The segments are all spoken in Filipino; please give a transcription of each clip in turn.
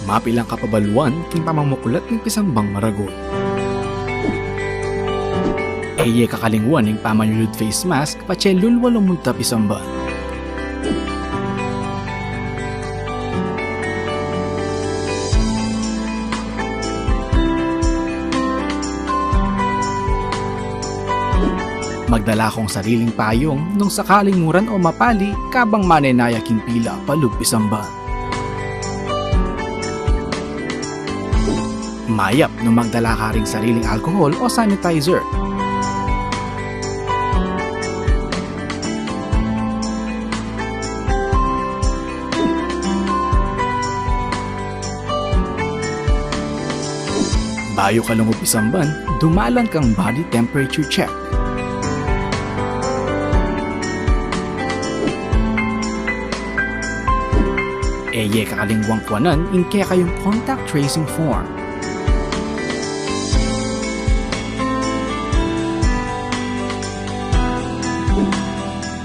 Mapilang kapabaluan king pamamukulat ng pisambang maragon. Eye kakalingwan ng pamanyulud face mask patse lulwalong munta pisamba. Magdala kong sariling payong nung sakaling muran o mapali kabang manenaya king pila palug pisamba. Mayap nung magdala ka ring sariling alcohol o sanitizer. Bayo ka lungo pisamban, dumalan kang body temperature check. Eye kakalingwang kwanan inke kayong contact tracing form.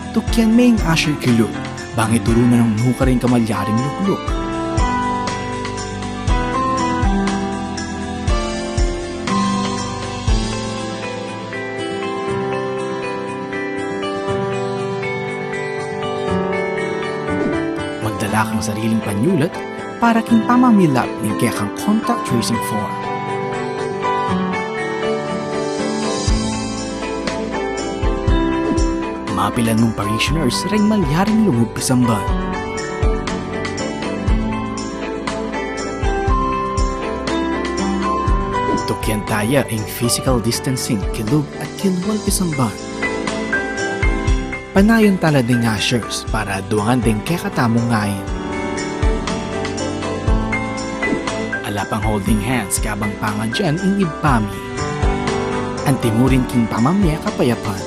Tukyan may asher kilog, bangit turo na ng nuka rin kamalyaring lugluk. Magdala kang sariling panyulat para king pamamilap ng kekang contact tracing form. Mapilan mong parishioners ring malyaring lungog pisamban. Tukyan taya ang physical distancing kilog at kilwal pisamban. Panayon tala ding ashers para duangan ding kekatamong ngayon. Alapang holding hands kabang pangan dyan ing ibpami. Antimurin king pamamya kapayapan.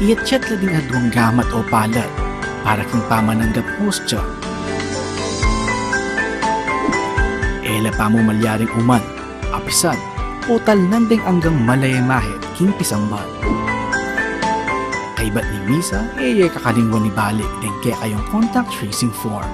Iatchat la ding adwang gamat o palad para king pamananggap hostya. Ela pa mo malyaring uman, apisan, putal nanding anggang malayamahit king pisambal. Kaibat ni Misa, kakalingwan ni balik din kaya kayong contact tracing form.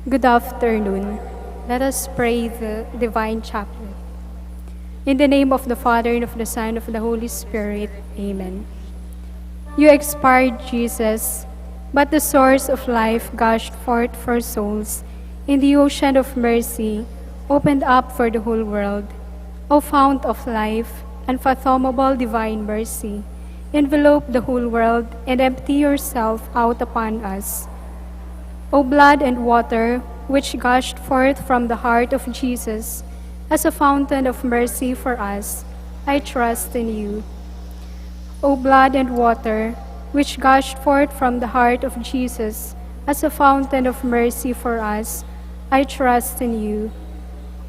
Good afternoon. Let us pray the Divine Chaplet. In the name of the Father, and of the Son, and of the Holy Spirit. Amen. You expired, Jesus, but the source of life gushed forth for souls in the ocean of mercy, opened up for the whole world. O fount of life, unfathomable divine mercy, envelope the whole world and empty yourself out upon us. O blood and water, which gushed forth from the heart of Jesus as a fountain of mercy for us, I trust in you. O blood and water, which gushed forth from the heart of Jesus as a fountain of mercy for us, I trust in you.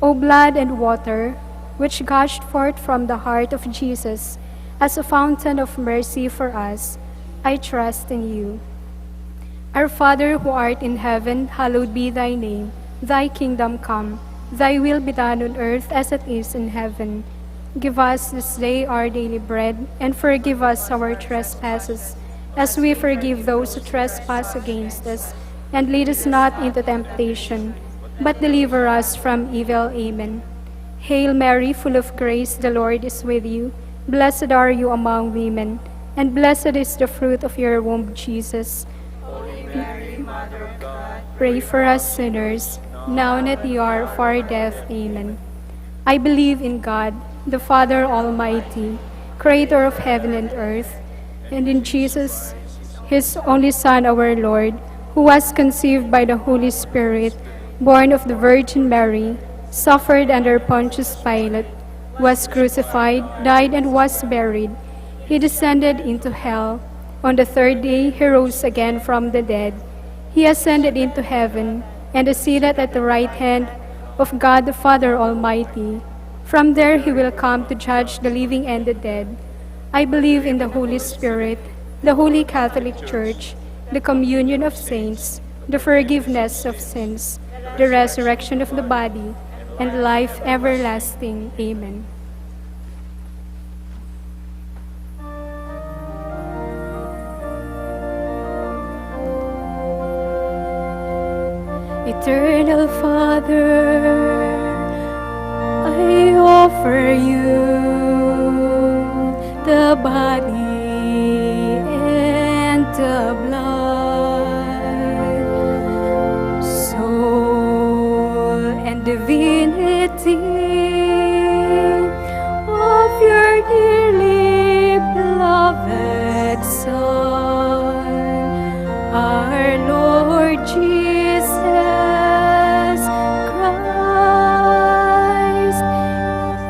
O blood and water, which gushed forth from the heart of Jesus as a fountain of mercy for us, I trust in you. Our Father who art in heaven, hallowed be thy name. Thy kingdom come, thy will be done on earth as it is in heaven. Give us this day our daily bread, and forgive us our trespasses, as we forgive those who trespass against us. And lead us not into temptation, but deliver us from evil. Amen. Hail Mary, full of grace, the Lord is with you. Blessed are you among women, and blessed is the fruit of your womb, Jesus. Pray for us sinners, now and at the hour of our death. Amen. I believe in God, the Father Almighty, creator of heaven and earth, and in Jesus, his only Son, our Lord, who was conceived by the Holy Spirit, born of the Virgin Mary, suffered under Pontius Pilate, was crucified, died, and was buried. He descended into hell. On the third day he rose again from the dead. He ascended into heaven, and is seated at the right hand of God the Father Almighty. From there he will come to judge the living and the dead. I believe in the Holy Spirit, the Holy Catholic Church, the communion of saints, the forgiveness of sins, the resurrection of the body, and life everlasting. Amen. Eternal Father, I offer you the body and the blood, soul and divinity of your dearly beloved Son, our Lord Jesus Christ,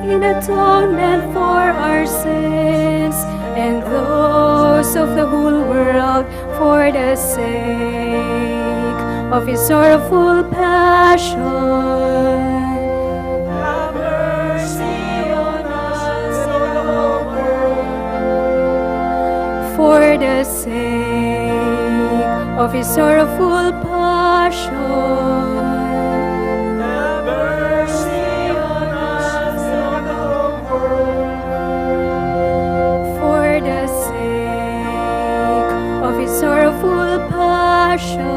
in atonement for our sins and those of the whole world, for the sake of his sorrowful passion. Have mercy on us, O Lord. For the sake of his sorrowful passion. Have mercy on us, O Lord. For the sake of his sorrowful passion.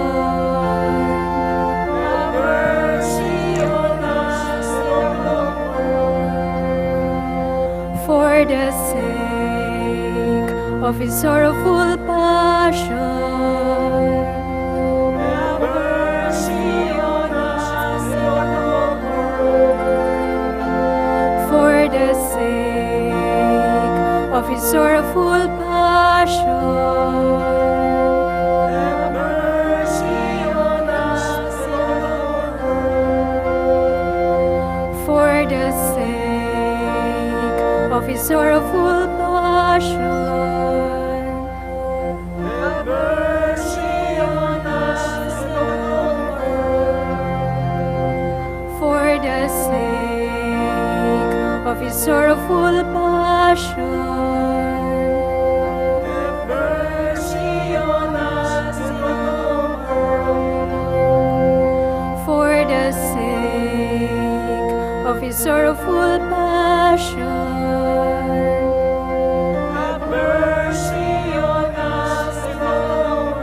Have mercy on us, O Lord. For the sake of his sorrowful passion. Have mercy on us, O Lord. For the sake of his sorrowful passion. Have mercy on us, O Lord. For the sake of his sorrowful passion. Have mercy on us, O Lord. For the sake of his sorrowful passion. Have mercy on us, O Lord. For the sake of his sorrowful passion. Have mercy on us, O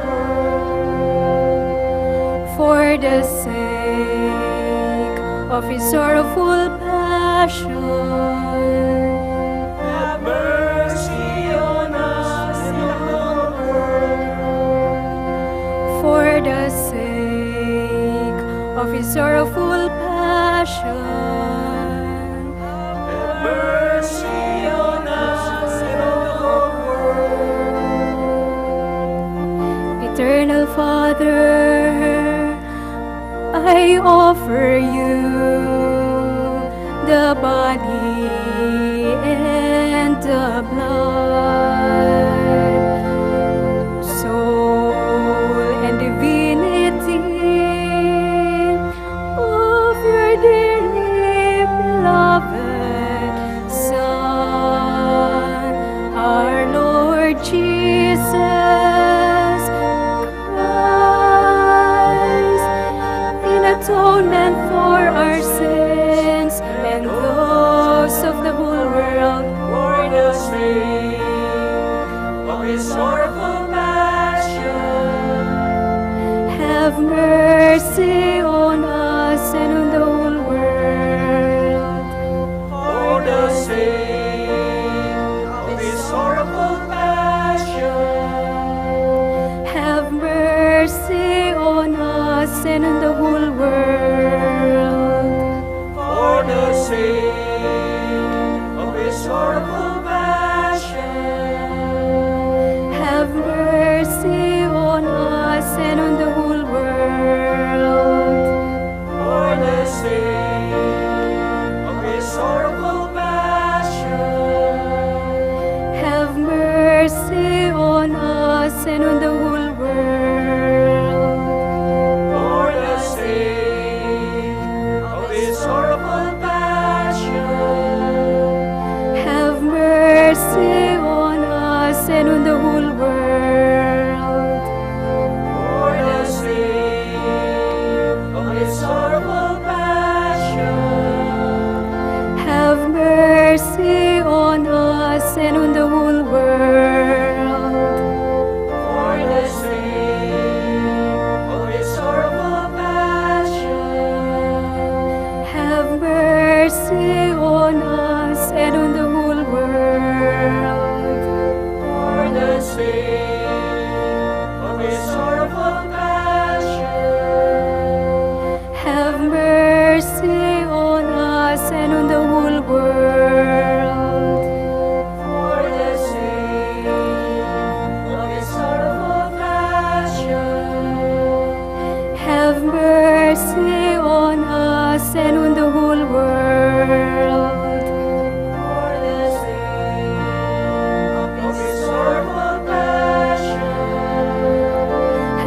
Lord. For the sake of his sorrowful passion. Have mercy on us and on the world. For the sake of his sorrowful passion. Have mercy on us and on the world. Eternal Father, I offer you the body and the blood, soul and divinity of your dearly beloved Son, our Lord Jesus Christ, in atonement for our sins and those of the whole world. For the sake of his sorrowful passion. Have mercy on us and on the whole world. For the sake of his sorrowful passion. Have mercy on us and on the whole world. For the sake of his sorrowful passion. Have mercy on us and on the whole world. For the sake of his sorrowful passion. Have mercy on us and on the whole world. For the sake of his sorrowful passion. Have mercy on us and on the whole world. For the sake of his sorrowful passion. Have mercy on us and on the whole world. For the sake of his sorrowful passion. Have mercy on us and on the whole world. For the sake of his sorrowful passion. Have mercy on us and on the whole world. For the sake of his sorrowful passion. Have mercy on us and on the whole world. For the sake of his sorrowful passion.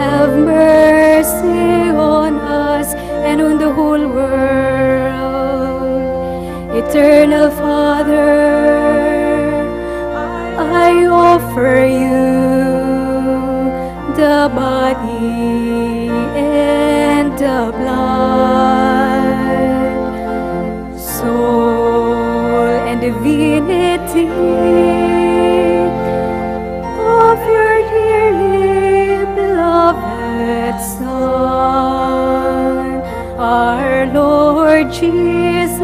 Have mercy on us and on the whole world. Eternal Father, I offer you the body and the blood, soul and divinity of your dearly beloved Son, our Lord Jesus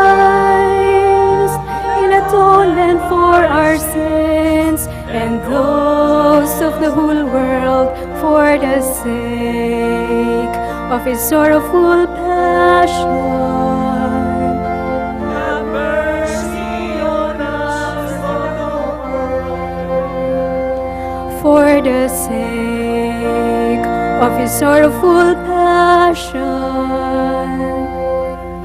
Christ, in atonement for our sins and those of the whole world, for the sake of his sorrowful passion. Have mercy on us and on the world. For the sake of his sorrowful passion.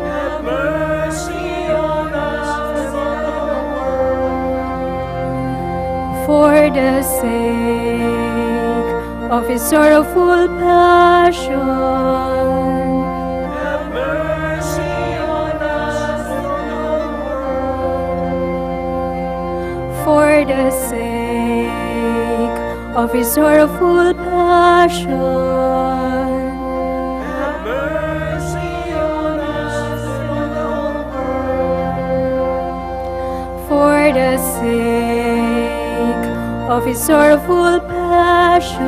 Have mercy on us and on the world. For the sake of his sorrowful passion. Have mercy on us and on the world. For the sake of his sorrowful passion. Have mercy on us and on the world. For the sake of his sorrowful passion. passion,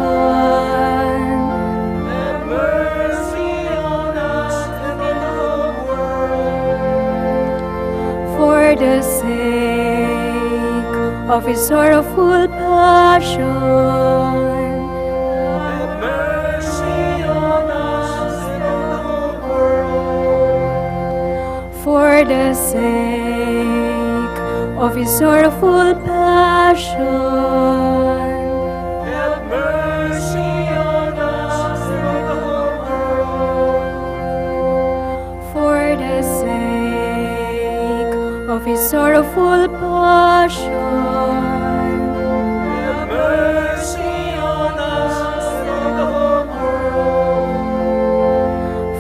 have mercy on us and on the whole world. for the sake of his sorrowful passion, Have mercy on us and on the whole world. for the sake of his sorrowful passion, Have mercy on us and on the whole world. for the sake of his sorrowful passion, Have mercy on us and on the whole world.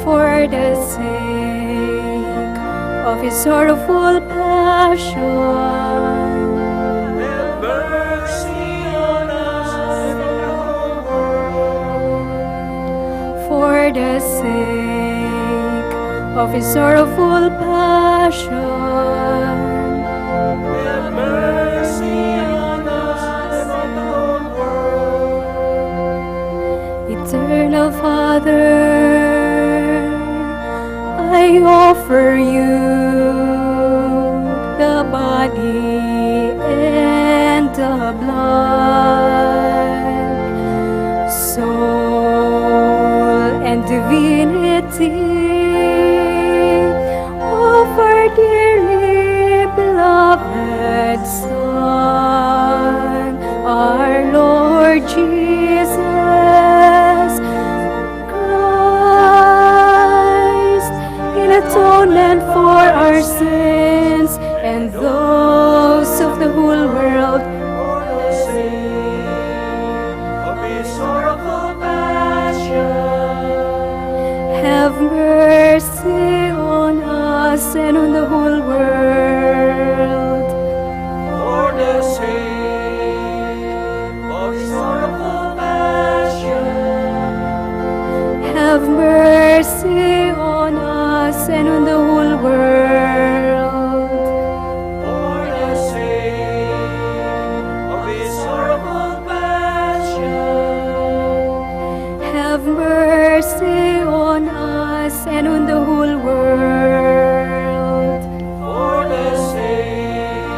for the sake of his sorrowful passion, Have mercy on us and on the whole world. for the sake of his sorrowful passion, Have mercy on us and on the whole world. Eternal Father, I offer you the body and the blood, soul and divinity of our dearly beloved Son, our Lord Jesus Christ, in atonement for our sins and those of the whole world. For the sake of his sorrowful passion, Have mercy on us and on the whole world. for the sake of his sorrowful passion, Have mercy on us and on the whole world. for the sake of his sorrowful passion, Have mercy on us and on the whole world. for the sake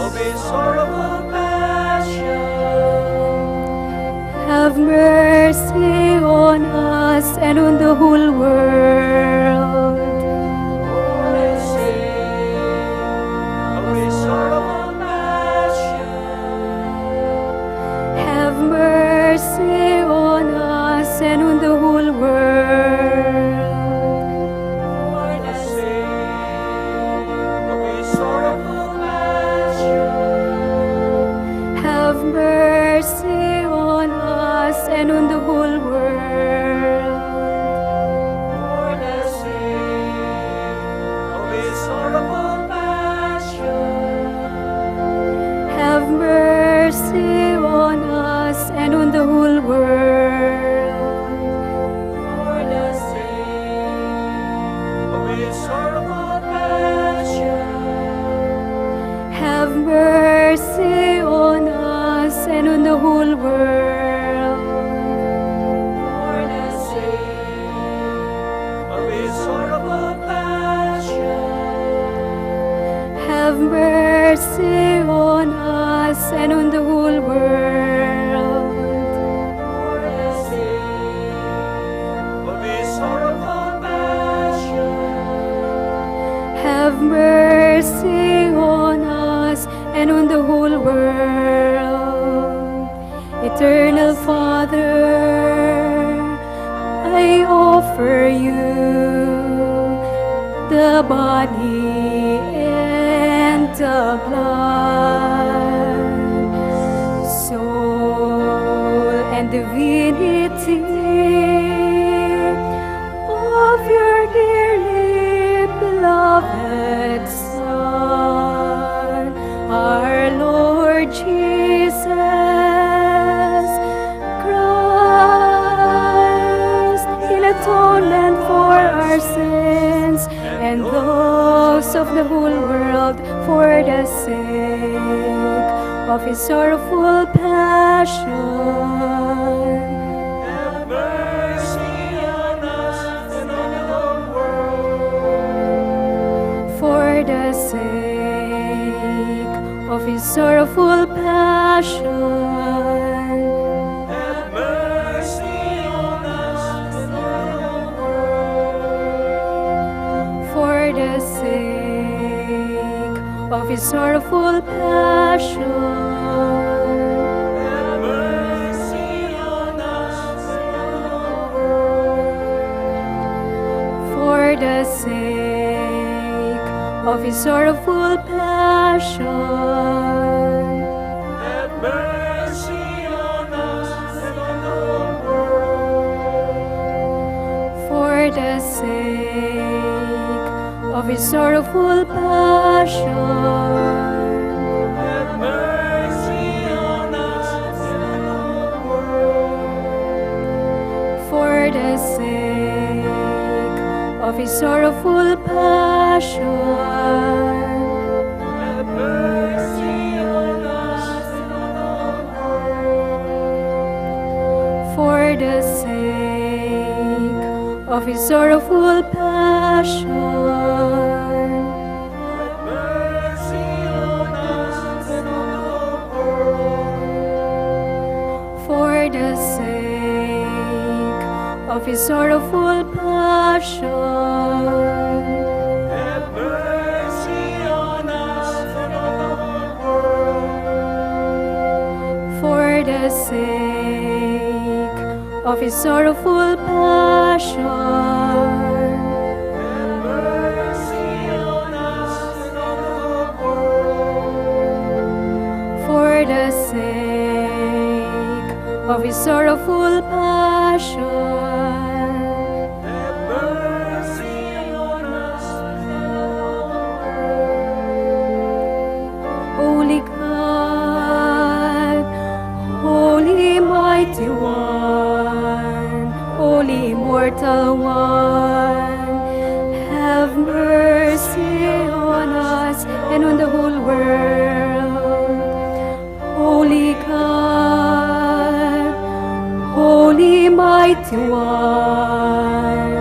of his sorrowful passion, Have mercy on us and on the whole world. for the sake of his sorrowful passion, Have mercy on us and on the whole world. for the sake of his sorrowful passion, Have mercy on us and on the whole world. for the sake of his sorrowful passion, Have mercy on us and on the whole world. for the sake of his sorrowful passion, Have mercy on us and on the whole world. for the sake of his sorrowful passion, Have mercy on us and on the whole world. for the sake of his sorrowful passion, Have mercy on us and on the whole world. Eternal Father, I offer you the body and the blood, soul and divinity of your dearly beloved Son, our Lord Jesus Christ, in atonement for our sins and those of the whole world, for the sake of his sorrowful passion. Have mercy on us and on the world. For the sake of his sorrowful passion. Have mercy on us and on the world. For the sake of his sorrowful passion. Have mercy on us and on the world. For the sake of his sorrowful passion. Have mercy on us and on the world. For the sake of his sorrowful passion. Have mercy on us and on the world. For the sake of his sorrowful passion. Have mercy on us and on the world. For the sake of his sorrowful passion. Have mercy on us and on the world. For the sake of his sorrowful passion. Have mercy on us and on the world. For the sake of his sorrowful passion. Have mercy on us and on the world. For the sake of his sorrowful passion. Have mercy on us and on the world. Holy God, Holy Mighty One, Holy Immortal One, have mercy on us and on the whole world. Holy God, Holy Mighty One,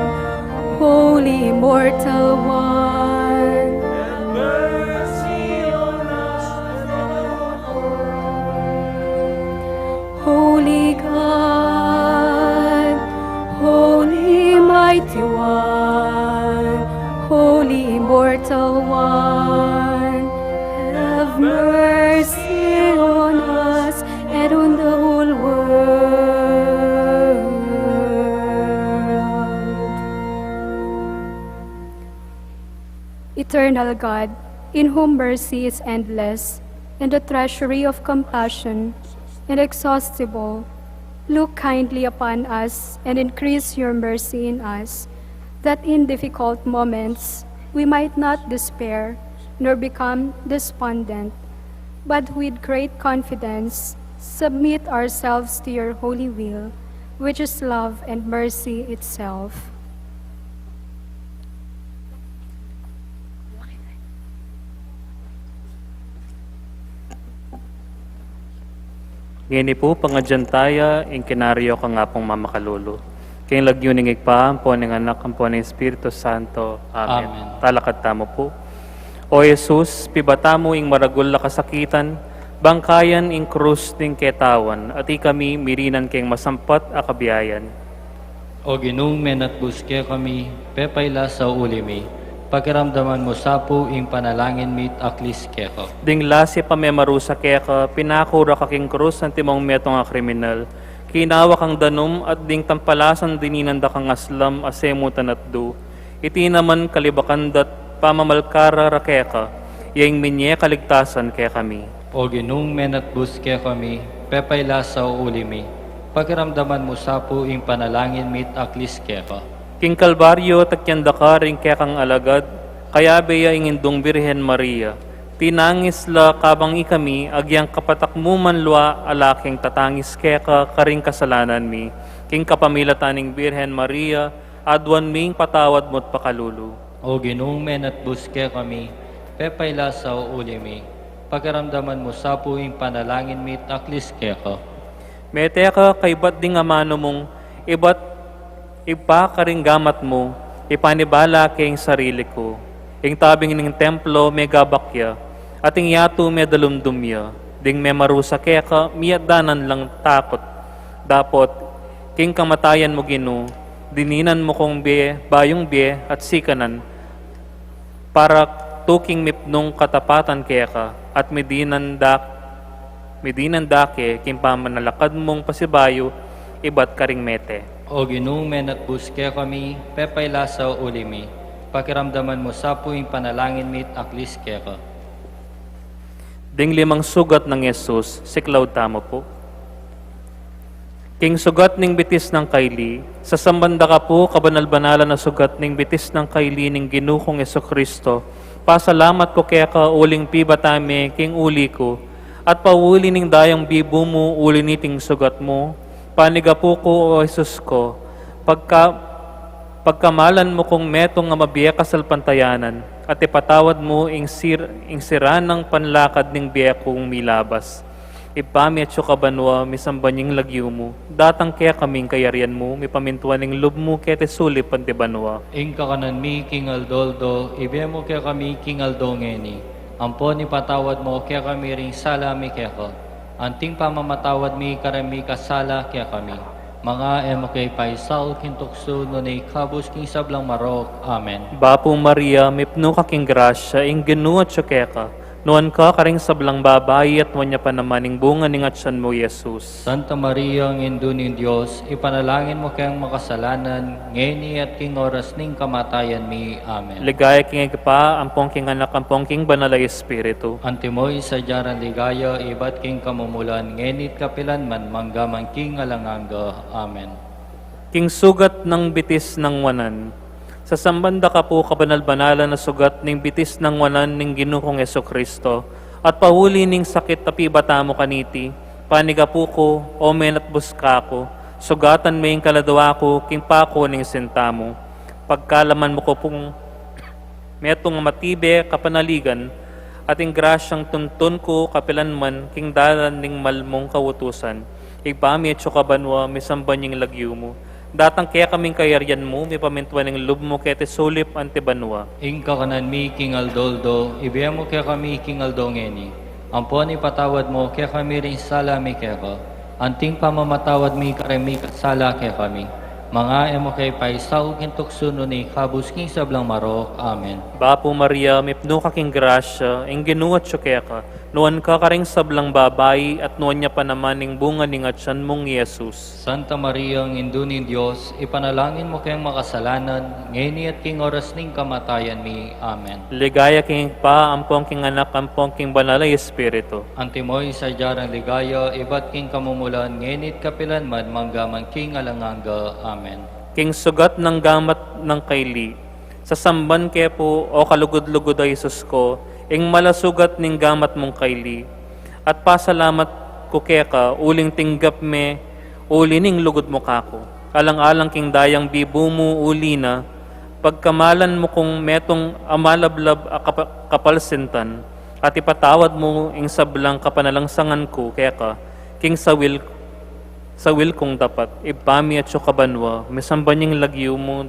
Holy Immortal One, Have mercy on us and on the world. Holy God, Holy Mighty One, Holy Immortal One, have mercy on us and on the whole world. Eternal God, in whom mercy is endless, and the treasury of compassion inexhaustible, look kindly upon us and increase your mercy in us, that in difficult moments we might not despair nor become despondent, but with great confidence submit ourselves to your holy will, which is love and mercy itself. Ngini po pangadyantaya, in kinaryo ka nga pong mamakalulu. Kayong lagyuning igpa, ang po ng anak, ang po ng Espiritu Santo. Amen. Amen. Talakad tamo po. O Jesus, pibata mo ing maragul na kasakitan, bangkayan ing krus ding ketawan, at ikami mirinan kayong masampat a kabiyayan. O ginung menat buske kami, pepayla sa ulimi, pakiramdaman mo sapo ing panalangin mit aklis keko. Ding lasi pa may marusa kaya ka, pinakura kaking krus ang timong metong nga kriminal, kinawa kang danum at ding tampalasan dininanda kang aslam asemutan at du. Iti naman kalibakandat pamamalkara rakeka, yaing minye kaligtasan kaya kami. O ginung menat buske kami, pepayla sa ulimi, pakiramdaman mo sapo ing panalangin mit aklis keko. King Kalbaryo takyanda ka rin kaya kang alagad, kaya beya ingindong Birhen Maria. Tinangis la kabang ikami, agyang kapatak mo manlua alaking tatangis kaya ka karing kasalanan mi. King kapamilataning Birhen Maria, adwan ming patawad mo't pakalulu. O ginung menat buske kami, pepayla sa ulimi, pakiramdaman mo sa puing panalangin mi taklis keko. Mete ka kay ba't ding amano mong iba't ipa ka ring gamat mo, ipanibala kayong sarili ko. Ing tabing ng templo may gabakya, at ing yato may dalumdumya, ding may marusa keka, miyadanan lang takot. Dapot, king kamatayan mo ginu, dininan mo kong biye, bayong biye at sikanan, para tuking mipnong katapatan keka, at medinandake, king pamanalakad mong pasibayo, iba't karing mete. O Ginoong menat buske kami, pepay lasaw ulimi, pakiramdaman mo sa puing panalangin mi taklis keko. Ding limang sugat ng Yesus, siklaw tamo po. King sugat ning bitis ng kaili, sa sambanda ka po, kabanal-banalan na sugat ning bitis ng kaili ning ginukong Yesu Kristo, pasalamat ko kaya ka uling pibatame, king uli ko, at pauli ning dayang bibo mo, uli niting sugat mo, panigapo ko o Jesus ko, pagkamalan mo kong metong nga mabiya kasalpantayanan, at ipatawad mo ing sira ng panlakad ning biya kong milabas. Ipami at kabanwa, misambanying lagyo mo, datang kaya kaming kayarian mo, mipamintuan ning lub mo kaya tesulip pantibanwa. Ing kakanan mi king aldoldo, ibe mo kaya kami king aldongeni. Ampon ni patawad mo kaya kami ring salami kaya ko. Anting pamamatawad mi karami kasala kaya kami. Mga emo kay paisal kintukso no ni kabus king sablang marok. Amen. Bapo Maria, mipno ka king grasya, ing ginuat siya kaya ka. Noon ka karing sablang babae at wanya pa naman ing bunga ning atsan mo, Jesus. Santa Maria, ang Ino ni Diyos, ipanalangin mo kayang makasalanan, ngeni at king oras ning kamatayan mi. Amen. Ligaya king pa, ampong king anak, ampong king banalay espiritu. Antimoy sa jaran ligaya, ibat king kamumulan, ngenit kapilan man, manggamang king alanganga. Amen. King sugat ng bitis ng wanan. Sa sambanda ka po, kabanal-banalan na sugat ning bitis ng wanan ning ginukong Yesu Kristo, at pahuli ning sakit tapi bata mo kaniti, paniga po ko, omen at buska ko, sugatan may kaladawa ko, king pako ning sentamo. Pagkalaman mo ko pong metong matibe kapanaligan, at ing grasyang tuntun ko kapilanman, king dalan ning malmong kawutusan, igpami at kabanwa, misambanying lagyo mo. Datang kaya kaming kayarian mo, may pamintuan ng lub mo kaya tesulip antibanwa. Ing kakanan mi king aldoldo, ibiya mo kaya kami king aldongeni. Ampon ipatawad mo kaya kami rin salami kaya ko. Anting pamamatawad mi karami kasala kaya kami. Mga emo kay paisaw kintukso no ni kabus king sablang marok. Amen. Bapo Maria, mipno ka king grasya, ing ginuat siya kaya ka. Nuan ka karing sablang babae, at nuan niya pa naman ing bunga ning atsan mong Jesus. Santa Maria, ang Ino ni Diyos, ipanalangin mo kayang makasalanan, ngeni at king oras ning kamatayan mi. Amen. Ligaya king pa, ampong king anak, ampong king banalay espiritu. Antimoy sa jarang ligaya, ibat king kamumulan, ngenit kapilan man, manggamang king alanganga. Amen. King sugat ng gamat ng kaili, sa samban kaya po, o kalugod-lugod ay Jesus ko, ing malasugat ning gamat mong kaili, at pasalamat ko kaya ka, uling tinggap me, uli ning lugod mo kako. Alang-alang king dayang bibo mo uli na, pagkamalan mo kung metong amalablab kapalsintan, at ipatawad mo ing sablang kapanalangsangan ko kaya ka, king sawil kong dapat, ipami at kabanwa, misambanying lagyo mo,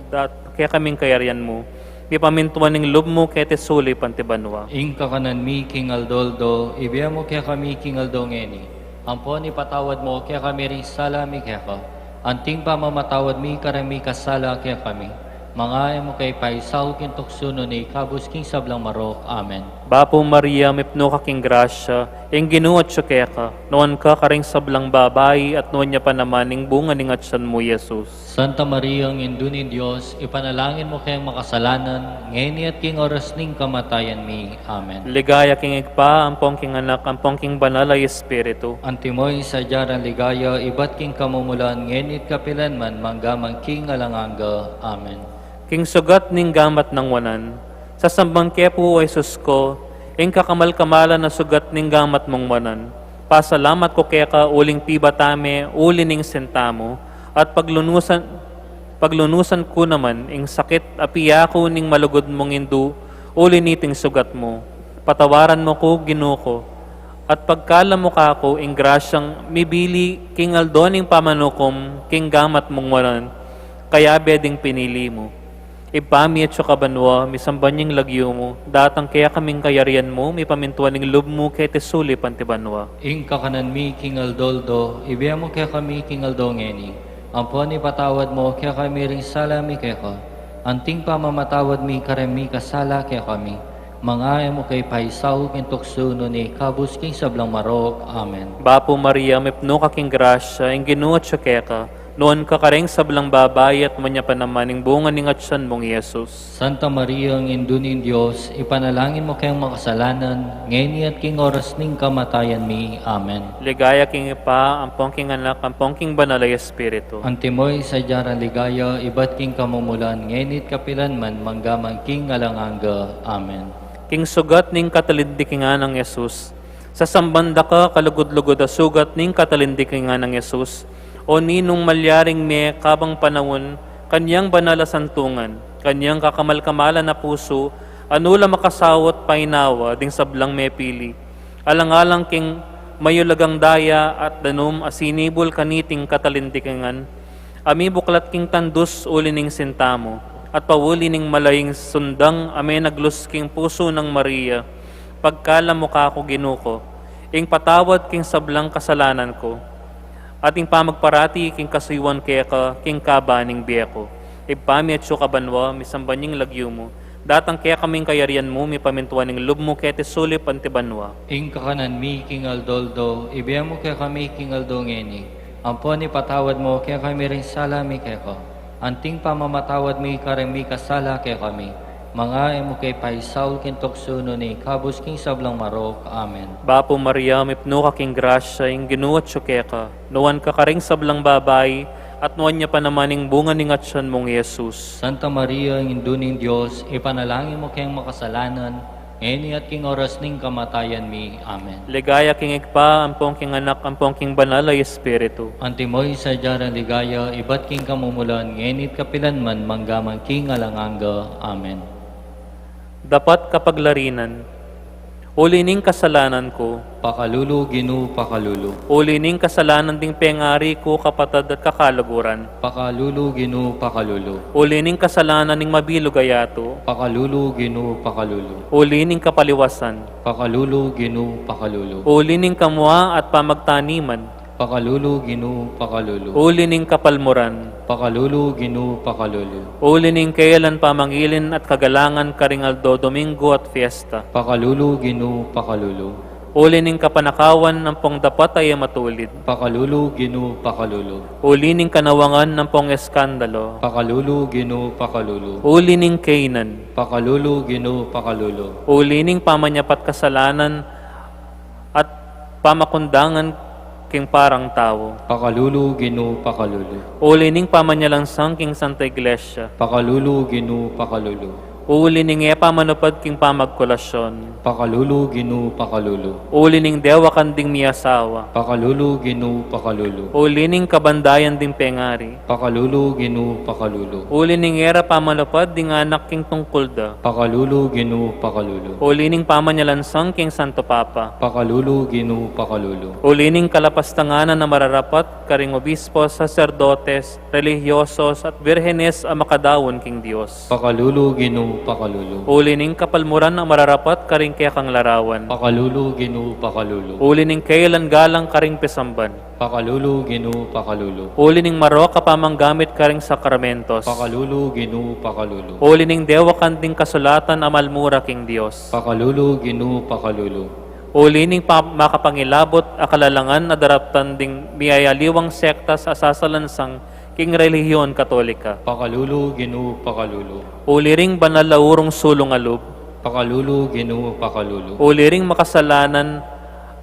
kaya kaming kayarian mo, ipamintuan ng loob mo kaya tesuli pantibanwa. Ing kakanan mi king aldoldo, ibiya mo kaya kami king aldongeni. Ampon ipatawad mo kaya kami rin salami kaya ka. Anting pamamatawad mi karami kasala kaya kami. Mga emo kay paisaw kintukso no ni kabus king sablang marok. Amen. Bapo Maria, mipno ka king grasya, ing ginuat siya kaya ka, noon ka karing sablang babae, at noon niya pa naman ing bunga ning atsan mo, Jesus. Santa Maria, ang Ino ni Diyos, ipanalangin mo kayang makasalanan, ngeni at king oras ning kamatayan mi. Amen. Ligaya king igpa, ampong king anak, ampong king banalay espiritu. Antimoy sa jaran ligaya, ibat king kamumulan, ngenit kapilan man, manggamang king alanganga. Amen. King sugat ning gamat ng wanan, sa sambang kaya po, Jesus ko, ing kakamal-kamalan na sugat ning gamat mong wanan. Pasalamat ko kaya ka, uling pibatame, uli ning sentamo, at paglunusan ko naman, ing sakit apiya ning malugod mong indu, uli niting sugat mo. Patawaran mo ko, Ginoo ko, At pagkala mo kako, ing grasyang mibili, king aldoning pamanukom, king gamat mong waran, kaya beding pinili mo. Ipami at kabanwa, misambanyang lagyo mo, datang kaya kaming kayarian mo, may pamintuaning lub mo kay tesuli pantibanwa. Ing kakanan mi king aldoldo, ibiyamo kaya kami king aldongeni. Ampon ipatawad mo kaya kami ring salami kaya ka. Anting pamamatawad mi karemi kasala kaya kami. Mga mo kay paisaw king tukso no ni kabus king sablang marok. Amen. Bapo Maria, mipno ka king grasya, ing ginuot siya kaya ka, noon ka kareng sablang babay at manya pa naman ing bunga ning atsan mong Yesus. Santa Maria, ang indunin Diyos, ipanalangin mo kayong makasalanan, ngayon at king oras ning kamatayan mi. Amen. Ligaya king ipa, ampong king anak, ampong king banalay espiritu. Antimoy sa jaran ligaya, ibat king kamumulan, ngayon kapilan man, manggamang king alanganga. Amen. King sugat ning katalindikingan ng Yesus. Sa sambanda ka, kalugod-lugod a sugat ning katalindikingan ng Yesus. O ninong malyaring me kabang panawon, kanyang banala santungan, kanyang kakamal-kamalan na puso, anula makasawat painawa, ding sablang me pili. Alang-alang king mayulagang daya at danum asinibol kaniting katalindikingan, ami buklat king tandus ulining sintamo, at pawuli ning malaying sundang ame naglus king puso ng Maria, pagkala mo kako ginuko, ing patawad king sablang kasalanan ko, ating pamagparati king kasiwan kaya ka, king kabaning biyeko. Ipami at siyo kabanwa, misambanying lagyo mo, datang kaya kaming kayarian mo, may pamintuaning lub mo kaya tesuli pantibanwa. Ing kakanan mi king aldoldo, ibiyamo kaya kami king aldongeni. Ampon ipatawad mo kaya kami rin salami kaya ka. Anting pamamatawad mi karemi kasala kaya kami. Mga emo kay paisaw king tukso no ni kabus king sablang marok. Amen. Bapo Maria, mipno ka king grasya, ing ginuot siyo kaya ka, nuwan ka karing sablang babay, at nuwan niya pa naman ing bunga ning atsan mong Yesus. Santa Maria, ang induning Diyos, ipanalangin mo kayong makasalanan, ngayon at king oras ning kamatayan mi. Amen. Ligaya king igpa, ampong king anak, ampong king banalay espiritu. Antimoy sa jaran ligaya, ibat king kamumulan, ngayon kapilan man, manggamang king alanganga. Amen. Dapat kapaglarinan, ulining kasalanan ko, Pakalulu, ginu, pakalulu. ulining kasalanan ding pengari ko kapatad at kakalaguran, Pakalulu, ginu, pakalulu. ulining kasalanan ning mabilugayato, Pakalulu, ginu, pakalulu. ulining kapaliwasan, Pakalulu, ginu, pakalulu. ulining kamwa at pamagtaniman, Pakalulu, ginu, pakalulu. ulining kapalmuran, Pakalulu, ginu, pakalulu. ulining kailan pamangilin at kagalangan karingaldo Domingo at fiesta, Pakalulu, ginu, pakalulu. ulining kapanakawan ng pong dapat ay matulid, Pakalulu, ginu, pakalulu. ulining kanawangan ng pong eskandalo, Pakalulu, ginu, pakalulu. ulining kainan, Pakalulu, ginu, pakalulu. ulining pamanyapat kasalanan at pamakundangan king parang tao, Pakalulu, ginu, pakalulu. ulining pamanyalansang king Santa Iglesia, Pakalulu, ginu, pakalulu. ulining pamanupad king pamagkulasyon, Pakalulu, ginu, pakalulu. ulining dewa kanding miyasawa, Pakalulu, ginu, pakalulu. ulining kabandayan ding pengari, Pakalulu, ginu, pakalulu. ulining pamanupad ding anak king tungkulda, Pakalulu, ginu, pakalulu. ulining pamanyalansang king Santo Papa, Pakalulu, ginu, pakalulu. ulining kalapastanganan na mararapat karing obispo, sacerdotes, religyosos at birhenes ang makadawon king Dios. Pakalulu, ginu, pakalulu. Ulining kapalmuran na mararapat karing kaya kang larawan. Pakalulu, ginu, pakalulu. Ulining kailan galang karing pesamban. Pakalulu, ginu, pakalulu. Ulining maro kapamang gamit karing sakramentos. Pakalulu, ginu, pakalulu. Ulining dewa kanding kasulatan amalmura king Dios. Pakalulu, ginu, pakalulu. Ulining makapangilabot akalalangan na daraptan ding miyayaliwang sekta sa asasalansang king relihiyon katolika. Pakalulu, ginu, pakalulu. Uliring banal laurong sulong alub. Pakalulu, ginu, pakalulu. Uliring makasalanan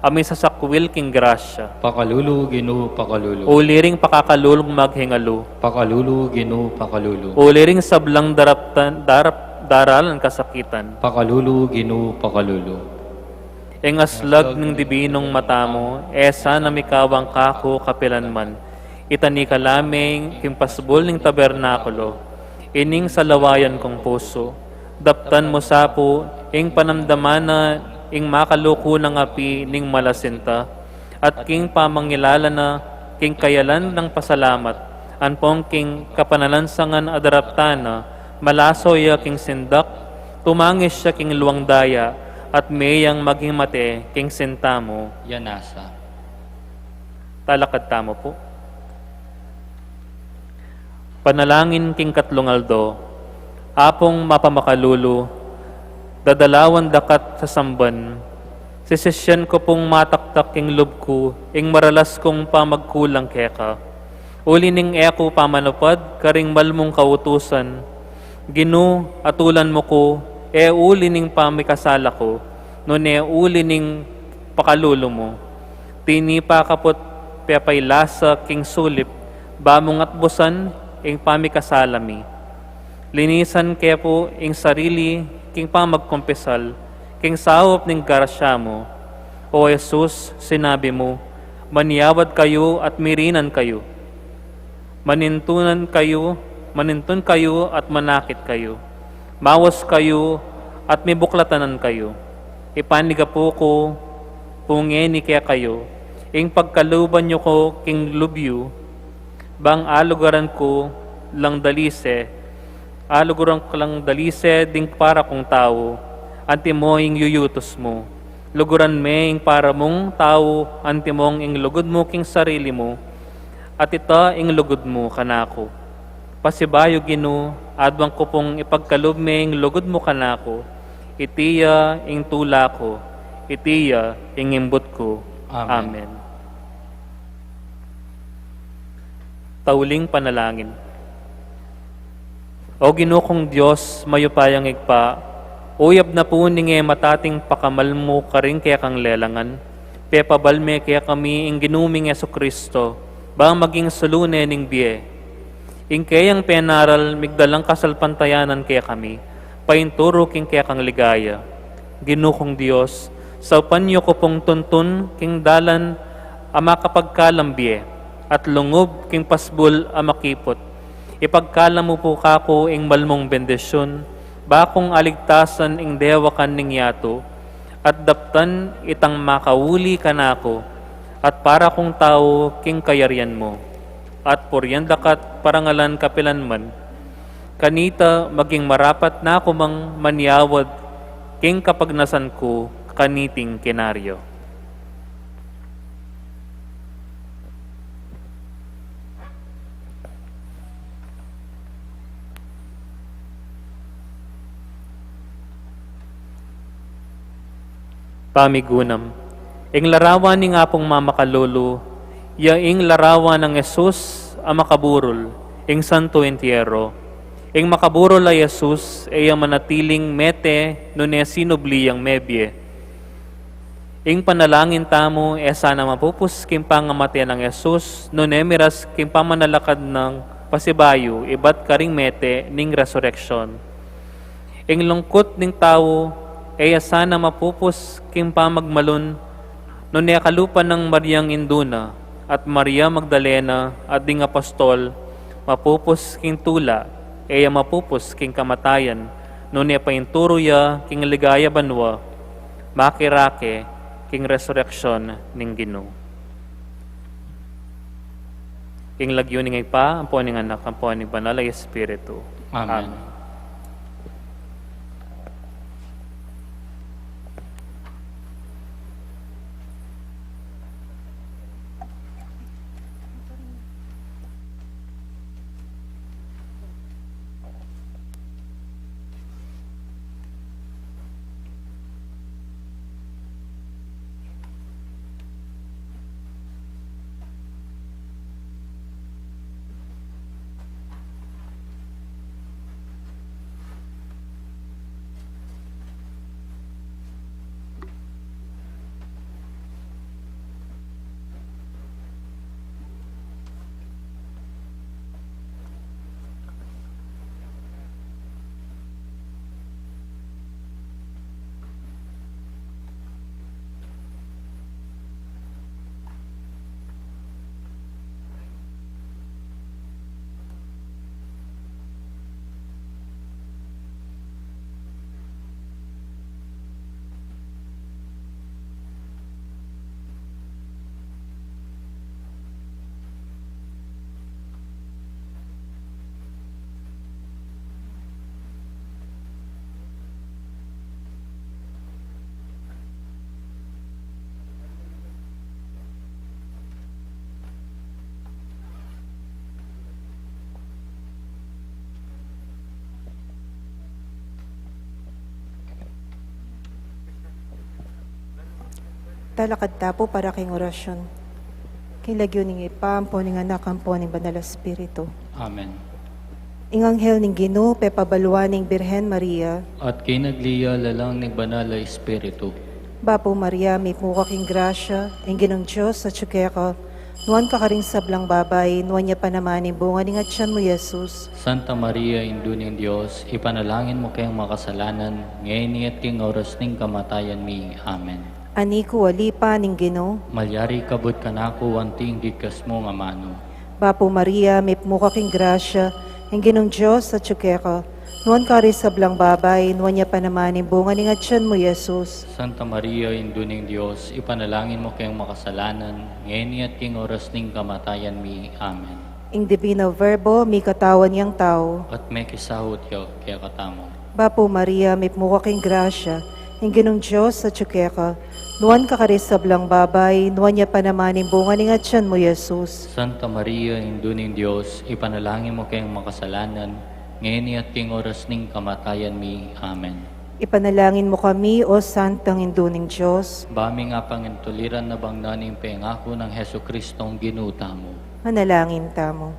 ami sa sakwil king grasya. Pakalulu, ginu, pakalulu. Uliring pakakalulong maghingalo. Pakalulu, ginu, pakalulu. Uliring sablang daralan kasakitan. Pakalulu, ginu, pakalulu. Engaslag ng dibinong matamo, esa na mikawang kako kapilanman. Itani ka laming kimpasbol ng tabernakulo. Ining sa lawayan kong puso. Daptan mo sapo, ing panamdaman na ing makaluko ng api ning malasinta, at king pamangilala na king kayalan ng pasalamat, anpong king kapanalansangan adaraptana, malasoy king sindak, tumangis siya king luwang daya, at mayang maging mate king sintamo. Yanasa. Talakad tamo po. Panalangin king Katlungaldo, apong mapamakalulu, dadalawan dakat sa samban, sisisyan ko pong mataktak king lub ko, ing maralas kong pamagkulang keka. Uli ning eko pamanupad, karing malmong kautusan, Ginu, atulan mo ko, uli ning pamikasala ko, nun uli ning pakalulo mo. Tini pa kapot pepay lasa king sulip, bamong atbusan, ing pamikasalami. Linisan kaya po ing sarili, king pamagkumpisal, king sawop ning garasya mo. O Jesus, sinabi mo, maniyawad kayo at mirinan kayo. Manintun kayo at manakit kayo. Mawas kayo at may buklatanan kayo. Ipaniga po ko, pungeni kaya kayo. Ing pagkaluban nyo ko king lubyo, bang alugaran ko lang dalise, alugaran ko lang dalise ding para kong tao, anti mo ing yuyutos mo. Luguran me ing para mong tao, anti mong ing lugod mo king sarili mo, at ita ing lugod mo kanako. Pasibayo Gino, adwang ko pong ipagkalub me ing lugod mo kanako, itiya ing tula ko, itiya ing imbot ko. Amen. Amen. Tauling panalangin. O Ginoo kong Diyos, mayupayang igpa, uyab na po ninge matating pakamal mo karing kaya kang lelangan, pepabalme kaya kami ing ginuming Yesu Kristo, bang maging sulune ning biye. Ing kayang penaral, migdalang kasalpantayanan kaya kami, painturo king kaya kang ligaya. Ginoo kong Diyos, sa panyo ko pong tuntun king dalan ama kapagkalambiye, at lungob king pasbul amakipot. Ipagkala mo po kako ing malmong bendisyon, bakong aligtasan ing dewakan ning yato, at daptan itang makawuli kanako, at para kong tao king kayarian mo. At puryan dakat parangalan kapilan man, kanita maging marapat na ako mang manyawad, king kapagnasan ko kaniting kinaryo. Pamigunam. Ing larawan ni nga pong mamakalolo, ing larawan ng Jesus ang makaburol, ing Santo Entierro. Ing makaburol ay Jesus ay manatiling mete no ne sinubliyang mebye. Ing panalangin tamo sana mapupus kim pangamate ng Jesus no ne miras kim pamanalakad ng pasibayo ibat karing mete ning resurrection. Ing lungkot ning tao sana mapupus king pamagmalon no ne kalupan ng Mariang Induna at Maria Magdalena at ding apostol, mapupus king tula, mapupus king kamatayan, no ne painturo ya king ligaya banwa, makirake king resurrection ning Ginoo. King lagyo ning pa, ang po ning anak, ang po ning banal ay Espiritu. Amen. talakad tapo para king orasyon. King lagyo ning ipampo ning anak ampo ning Banal Espiritu. Amen. Ing anghel ning Ginoo pepabaluan ning Birhen Maria. At kinagliya lalang ni Banal na Espiritu. Bapo Maria, may muka king grasya, ing Ginong Diyos sa tsukeka. Nuan ka karing sablang babay, nuan niya pa naman ing bunga ning atyan mo, Jesus. Santa Maria, Ino ng Diyos, ipanalangin mo kayong makasalanan, ngayon at king oras ning kamatayan mi. Amen. Aniku walipa ning Ginoo. Malyari kabut kanako, anting gikas mo nga mano. Bapo Maria, may muka king grasya, ing Ginong Diyos sa tsukeka. Nuan ka rin sablang babay, nuan niya pa naman ing bunga ning atyan mo, Jesus. Santa Maria, Ino ng Diyos, ipanalangin mo kayong makasalanan, ngayon at king oras ning kamatayan mi. Amen. Ing Divino Verbo, may katawan niyang tao. At may kisahot yo, kaya katamo. Bapo Maria, may muka king grasya, ing Ginong Diyos sa tsukeka. Nuan ka rin sablang babay, nuan niya pa naman ing bunga ning atyan mo, Jesus. Santa Maria, Ino ng Diyos, ipanalangin mo kayong makasalanan, ngayon at king oras ning kamatayan mi. Amen. Ipanalangin mo kami, O Santang Induning Diyos. Bami nga pangintuliran na bang naning pengako ng Heso Kristong ginuta mo. Manalangin tamo.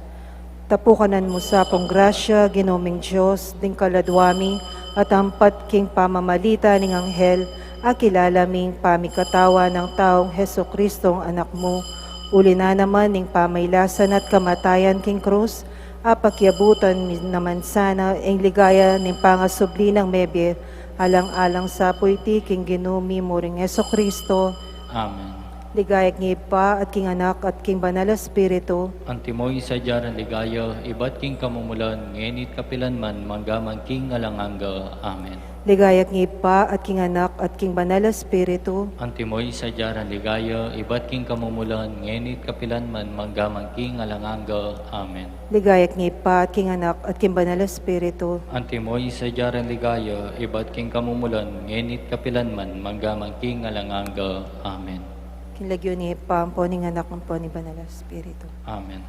Tapukanan mo sa pong grasya, ginoming Diyos, ding kaladwami, at ampat king pamamalita ning anghel, akilalaming pamikatawa ng taong Heso Kristong anak mo. Uli na naman ning pamaylasan at kamatayan king krus, apakyabutan naman sana ang ligaya ning pangasubli ng mebye, alang-alang sa puyti king ginumi mo ring Heso Kristo. Amen. Ligayag ng Ipa at king Anak at king Banal Espiritu. Antimoy sa jaran ligaya, ibat king kamumulan, ngenit kapilan man, manggamang king alanganga. Amen. Ligayag ng Ipa at king Anak at king Banal Espiritu. Antimoy sa jaran ligaya, ibat king kamumulan, ngenit kapilan man, manggamang king alanganga. Amen. Ligayag ng Ipa at king Anak at king Banal Espiritu. Antimoy sa jaran ligaya, ibat king kamumulan, ngenit kapilan man, manggamang king alanganga. Amen. Kinlagyo ni Ipa, ampo ning Anak, ampo ni Banal Espiritu. Amen.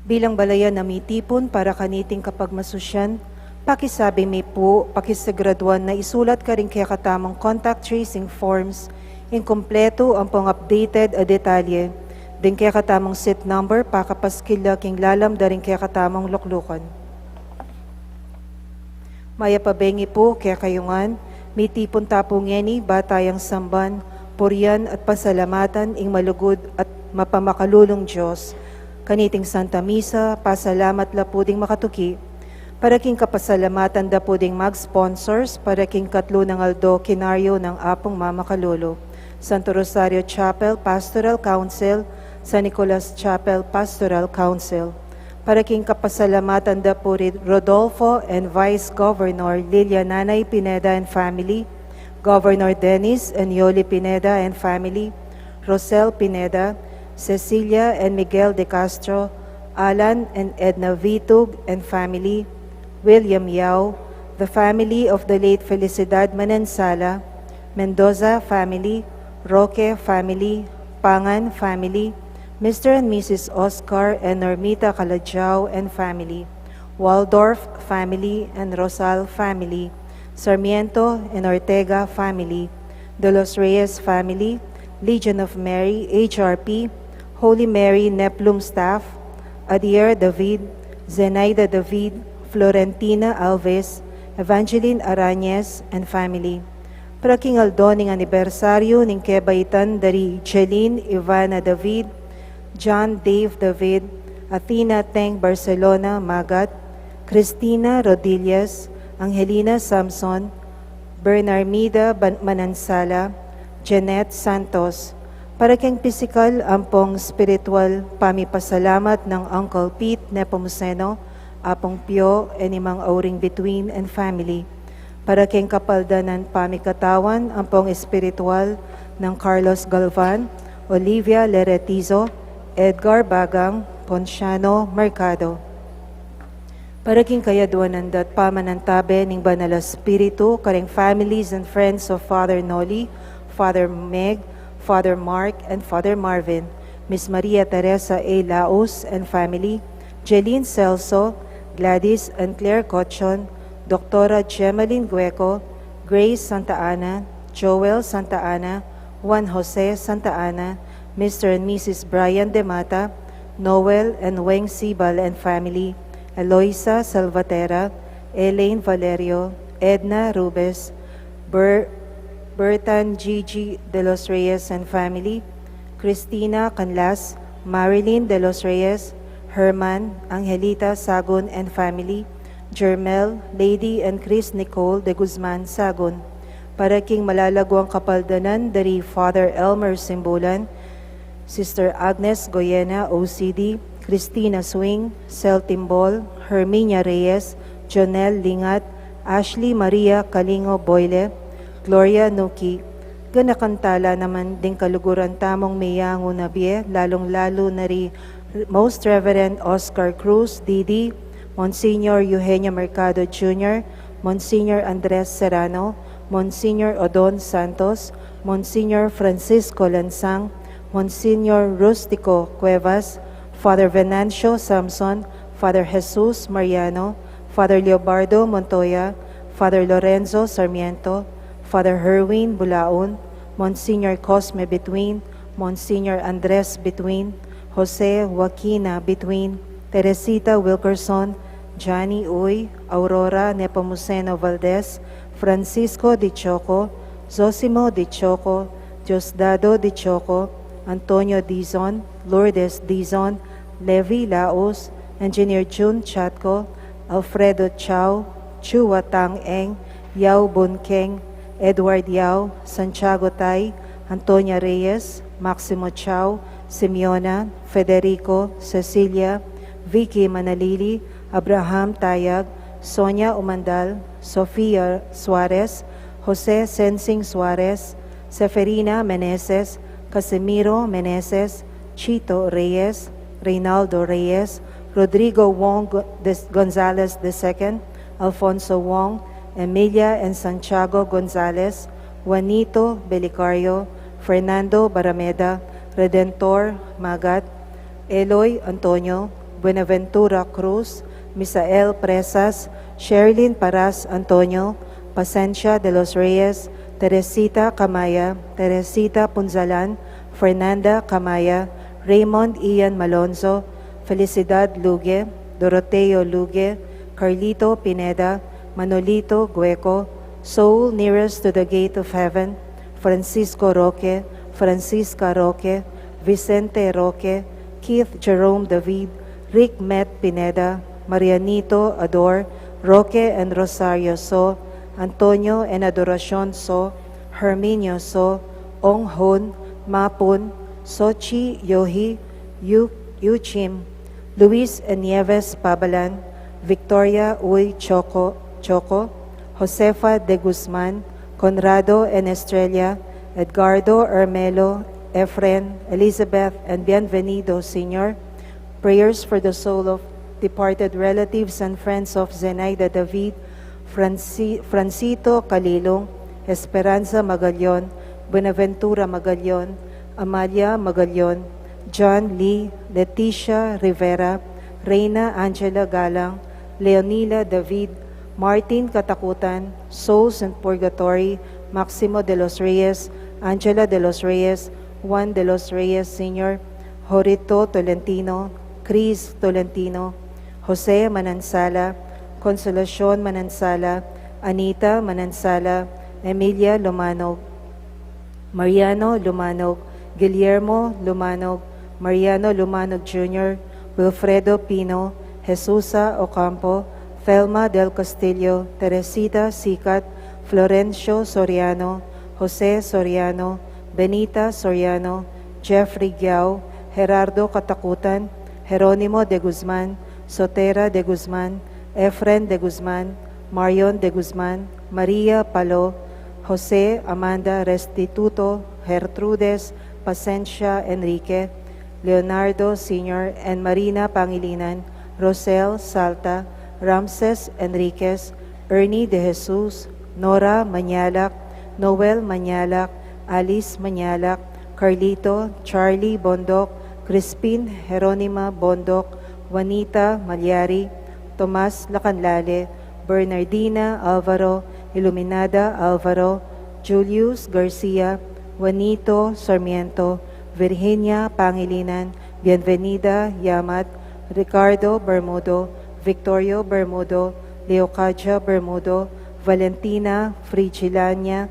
Bilang balayan na may tipon para kaniting kapag masusyan, pakisabi may po, pakisagraduan na isulat ka rin kaya katamang contact tracing forms, inkompleto ang pang-updated a detalye, din kaya katamang seat number, pakapaskila king lalam da rin kaya katamang luklukan. Maya pabengi po kaya kayungan, may tipon tapo ngeni, batayang samban, purian at pasalamatan, ing malugod at mapamakalulong Diyos, kaniting Santa Misa, pasalamat la puding makatuki, para king kapasalamatan da puding mag-sponsors, para king katlo ng aldo kinaryo ng apong mamakalolo, Santo Rosario Chapel Pastoral Council, San Nicolas Chapel Pastoral Council, para king kapasalamatan da puri Rodolfo and Vice Governor Lilia Nanay Pineda and family, Governor Dennis and Yoli Pineda and family, Rosel Pineda, Cecilia and Miguel de Castro, Alan and Edna Vitug and family, William Yao, the family of the late Felicidad Manansala, Mendoza family, Roque family, Pangan family, Mr. and Mrs. Oscar and Normita Calajao and family, Waldorf family and Rosal family, Sarmiento and Ortega family, De Los Reyes family, Legion of Mary, HRP, Holy Mary Neplum staff, Adier David, Zenaida David, Florentina Alves, Evangeline Arañez and family. Para king Aldo ning anibersaryo ning kebaitan dari Jeline Ivana David, John Dave David, Athena Teng Barcelona Magat, Cristina Rodillas, Angelina Samson, Bernarmida Manansala, Jeanette Santos, para kang pisikal, ampong spiritual, pamipasalamat ng Uncle Pete Nepomuceno, Apong Pio, and imang auring between and family, para kang kapaldanan pamikatawan, ampong espiritual ng Carlos Galvan, Olivia Leretizo, Edgar Bagang, Ponciano Mercado. Para king kayaduanan dat pamanantabe ning Banal Espiritu, kareng families and friends of Father Noli, Father Meg, Father Mark, and Father Marvin, Miss Maria Teresa A. Laos and family, Jeline Celso, Gladys and Claire Cochon, Doktora Gemaline Gueco, Grace Santa Ana, Joel Santa Ana, Juan Jose Santa Ana, Mr. and Mrs. Brian De Mata, Noel and Weng Sibal and family, Eloisa Salvatera, Elaine Valerio, Edna Rubes, Bertan Gigi De Los Reyes and family, Cristina Canlas, Marilyn De Los Reyes, Herman, Angelita Sagon and family, Jermel, Lady and Chris Nicole De Guzman Sagon. Para king malalagwang kapaldanan dari Father Elmer Simbulan, Sister Agnes Goyena OCD, Cristina Swing, Cel Timbol, Herminia Reyes, Jonel Lingat, Ashley Maria Kalingo Boyle, Gloria Nuki. Ganakantala naman ding kaluguran tamong miyango na biye, lalong-lalo na ri Most Reverend Oscar Cruz, Didi, Monsignor Eugenio Mercado Jr., Monsignor Andres Serrano, Monsignor Odon Santos, Monsignor Francisco Lansang, Monsignor Rustico Cuevas, Father Venancio Samson, Father Jesus Mariano, Father Leobardo Montoya, Father Lorenzo Sarmiento, Father Herwin Bulaon, Monsignor Cosme Between, Monsignor Andres Between, Jose Joaquina Between, Teresita Wilkerson, Johnny Uy, Aurora Nepomuceno Valdez, Francisco Di Choco, Zosimo Di Choco, Diosdado Di Choco, Antonio Dizon, Lourdes Dizon, Levi Laos, Engineer June Chatco, Alfredo Chao, Chua Tang Eng, Yao Bunkeng, Edward Yao, Santiago Tai, Antonia Reyes, Maximo Chao, Simeona, Federico, Cecilia, Vicky Manalili, Abraham Tayag, Sonia Umandal, Sofia Suarez, Jose Sensing Suarez, Seferina Meneses, Casimiro Meneses, Chito Reyes, Reynaldo Reyes, Rodrigo Wong Gonzalez II, Alfonso Wong, Emilia and Santiago Gonzalez, Juanito Belicario, Fernando Barameda, Redentor Magat, Eloy Antonio, Buenaventura Cruz, Misael Presas, Sherilyn Paras Antonio, Pasencia de los Reyes, Teresita Camaya, Teresita Punzalan, Fernanda Camaya, Raymond Ian Malonzo, Felicidad Lugue, Doroteo Lugue, Carlito Pineda, Manolito Gueco, Soul nearest to the gate of heaven, Francisco Roque, Francisca Roque, Vicente Roque, Keith Jerome David, Rick Met Pineda, Marianito Ador, Roque and Rosario So, Antonio and Adoracion So, Herminio So, Ong Hon, Mapun, Sochi Yohi, Yuchim, Luis and Nieves Pabalan, Victoria Uy Choco, Josefa de Guzman, Conrado and Estrella, Edgardo Ermelo, Efren, Elizabeth, and Bienvenido Sr. Prayers for the soul of departed relatives and friends of Zenaida David, Francito Calilong, Esperanza Magallon, Buenaventura Magallon, Amalia Magallon, John Lee, Leticia Rivera, Reina Angela Galang, Leonila David, Martin Katakutan, Souls in Purgatory, Maximo de los Reyes, Angela de los Reyes, Juan de los Reyes Sr., Jorito Tolentino, Chris Tolentino, Jose Manansala, Consolacion Manansala, Anita Manansala, Emilia Lumanog, Mariano Lumanog, Guillermo Lumanog, Mariano Lumanog Jr., Wilfredo Pino, Jesusa Ocampo, Thelma del Castillo, Teresita Sicat, Florencio Soriano, Jose Soriano, Benita Soriano, Jeffrey Giao, Gerardo Katakutan, Jerónimo de Guzman, Sotera de Guzman, Efren de Guzman, Marion de Guzman, Maria Palo, Jose Amanda Restituto, Gertrudes Pasencia Enrique, Leonardo Sr. and Marina Pangilinan, Rosel Salta, Ramses Enriquez, Ernie de Jesus, Nora Manyalak, Noel Manyalak, Alice Manyalak, Carlito, Charlie Bondok, Crispin Jeronima Bondok, Juanita Malyari, Tomas Lacanlale, Bernardina Alvaro, Iluminada Alvaro, Julius Garcia, Juanito Sarmiento, Virginia Pangilinan, Bienvenida Yamat, Ricardo Bermudo, Victorio Bermudo, Leocadia Bermudo, Valentina Frigilania,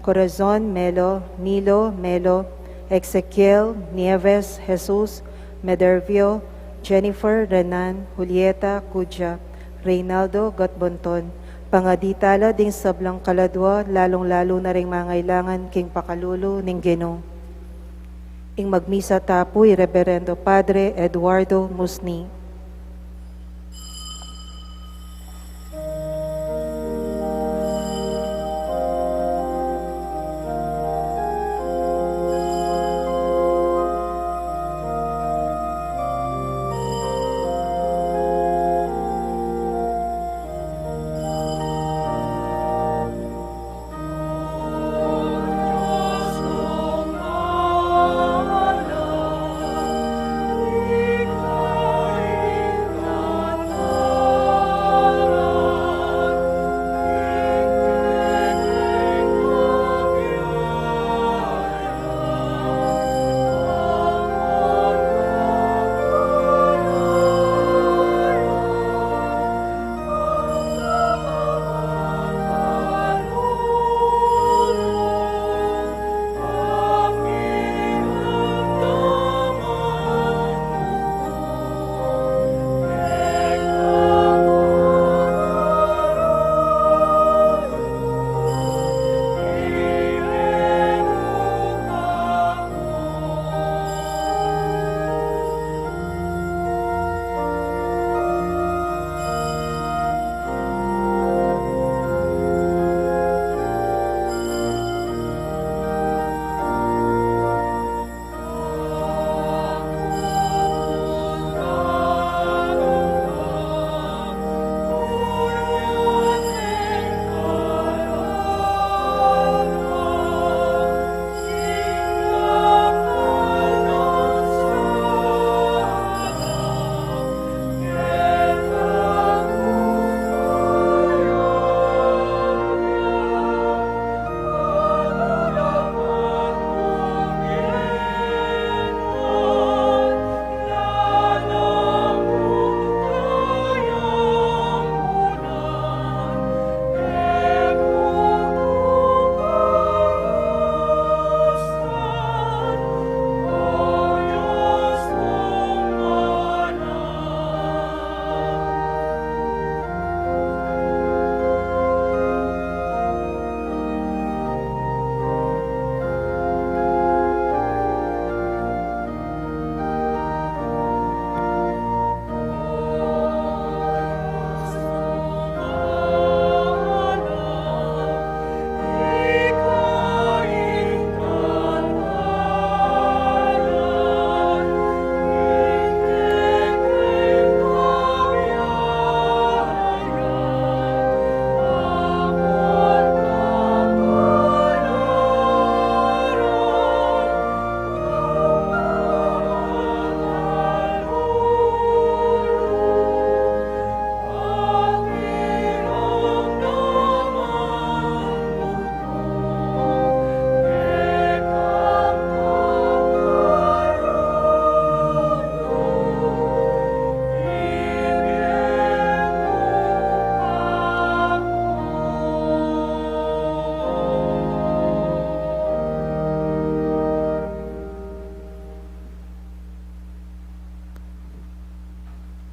Corazon Melo, Nilo Melo, Ezequiel Nieves Jesus, Medervio, Jennifer Renan, Julieta Cudja, Reynaldo Gatbonton, pangaditala ding sablang kaladwa, lalong-lalo na ring mangailangan king pakalulo ning Ginoo. Ing magmisa tapoy, Reverendo Padre Eduardo Musni.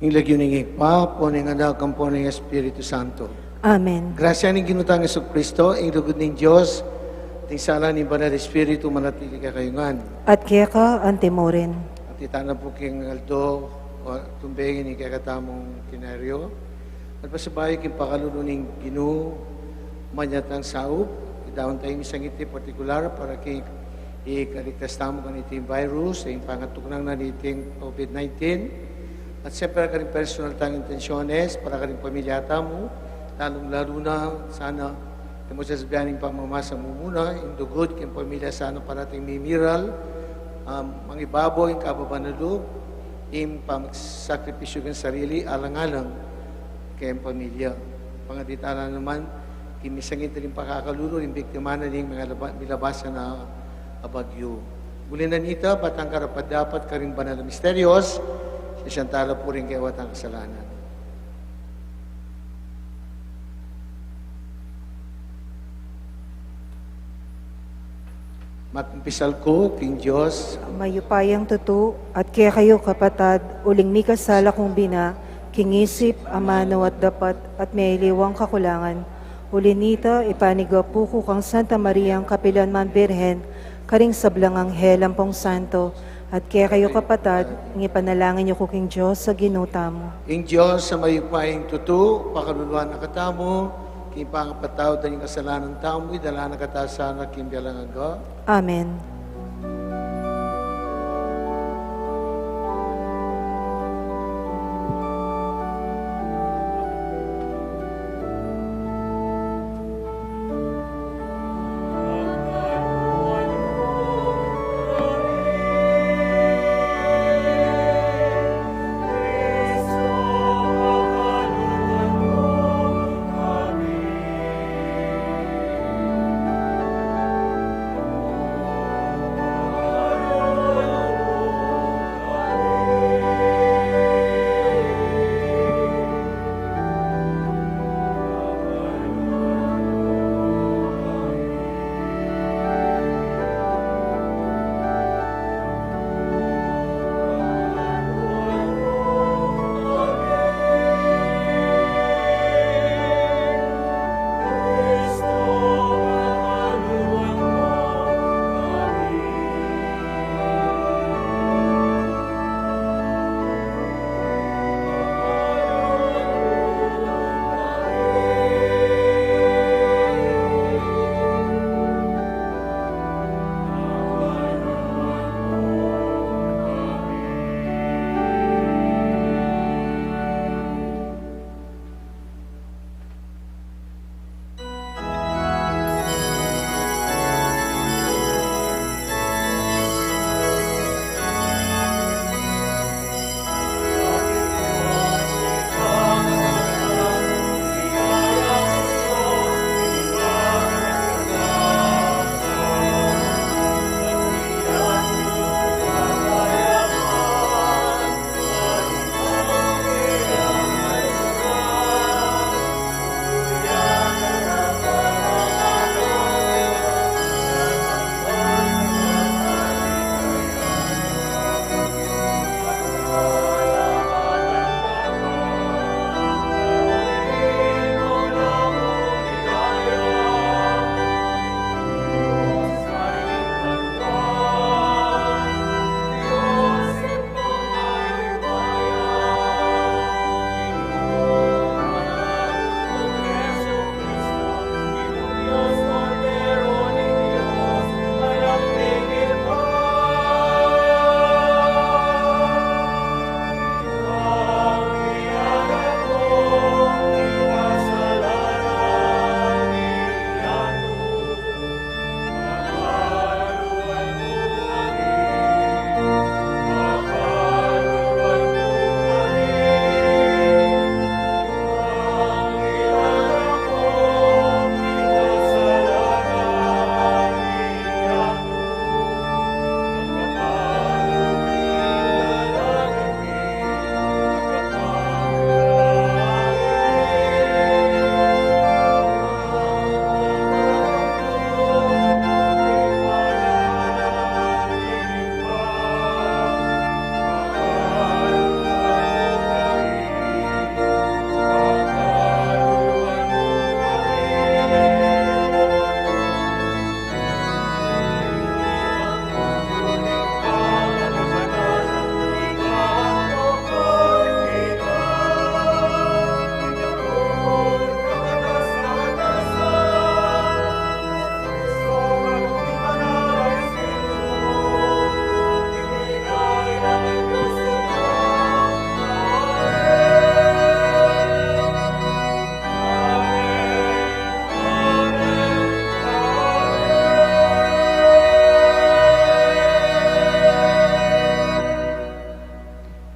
Ilagyo ng Ipa, po ng Anak, ang po ng Espiritu Santo. Amen. Grasya ng ginutang Yesu Kristo, ang lugod ng Diyos, ting sala ng Banal Espiritu, manatili ka kayungan. At kaya ka, antimorin. At itana po king Aldo, tumbengin ni kakatamong kinaryo. At pasabay king pakalulo ng Ginoo, manyatang saub, idawon tayong isang iti partikular para kay ikaligtas tamo kaniting virus, ang pangatuknang na niting COVID-19. At siyempre ka rin personal tayong intensyones para ka rin pamilya tamo, lalong-lalo na sana mo sa sabihaning pamamasa mo muna, yung dugod kayong pamilya sana parating mimiral, mga ibaboy, yung kababanalo, yung pagsakripisyo ng sarili, alang-alang kayong pamilya. pangaditana naman, kimisangit rin pakakalulo, yung biktima na rin mga milabasan na abagyo. Muli na nita, batang karapat dapat karing banal na misterios, siyantala po rin kayo watang kasalanan. Matumpisal ko, King Diyos, Mayupayang tuto, at kaya kayo kapatad, uling mi kasala kong bina, kingisip, amano at dapat, at may iliwang kakulangan. Ulinita, ipanigaw po ko kang Santa Maria ang Kapilan Man Birhen, karing sablang anghel ang pong santo, at kaya kayo kapatad, ngipanalangin niyo ko King Diyos sa ginuta mo. King Diyos, sa mayupayang tuto, pakaluluan na katamo, kipangapataw tayong kasalanan ng tao mo, idala na katasana, kimbialang aga. Amen.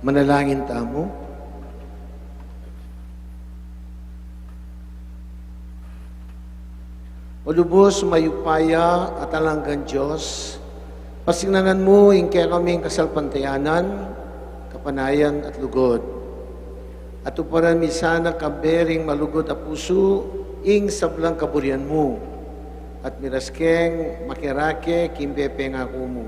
Manalangin tamo. Malubos, mayupaya at alanggan Diyos, pasignanan mo ing kaya kaming kasalpantayanan, kapanayan at lugod. At uparan mi sana kabering malugod a puso, ing sablang kaburian mo. At miraskeng makirake kimbepe nga mo.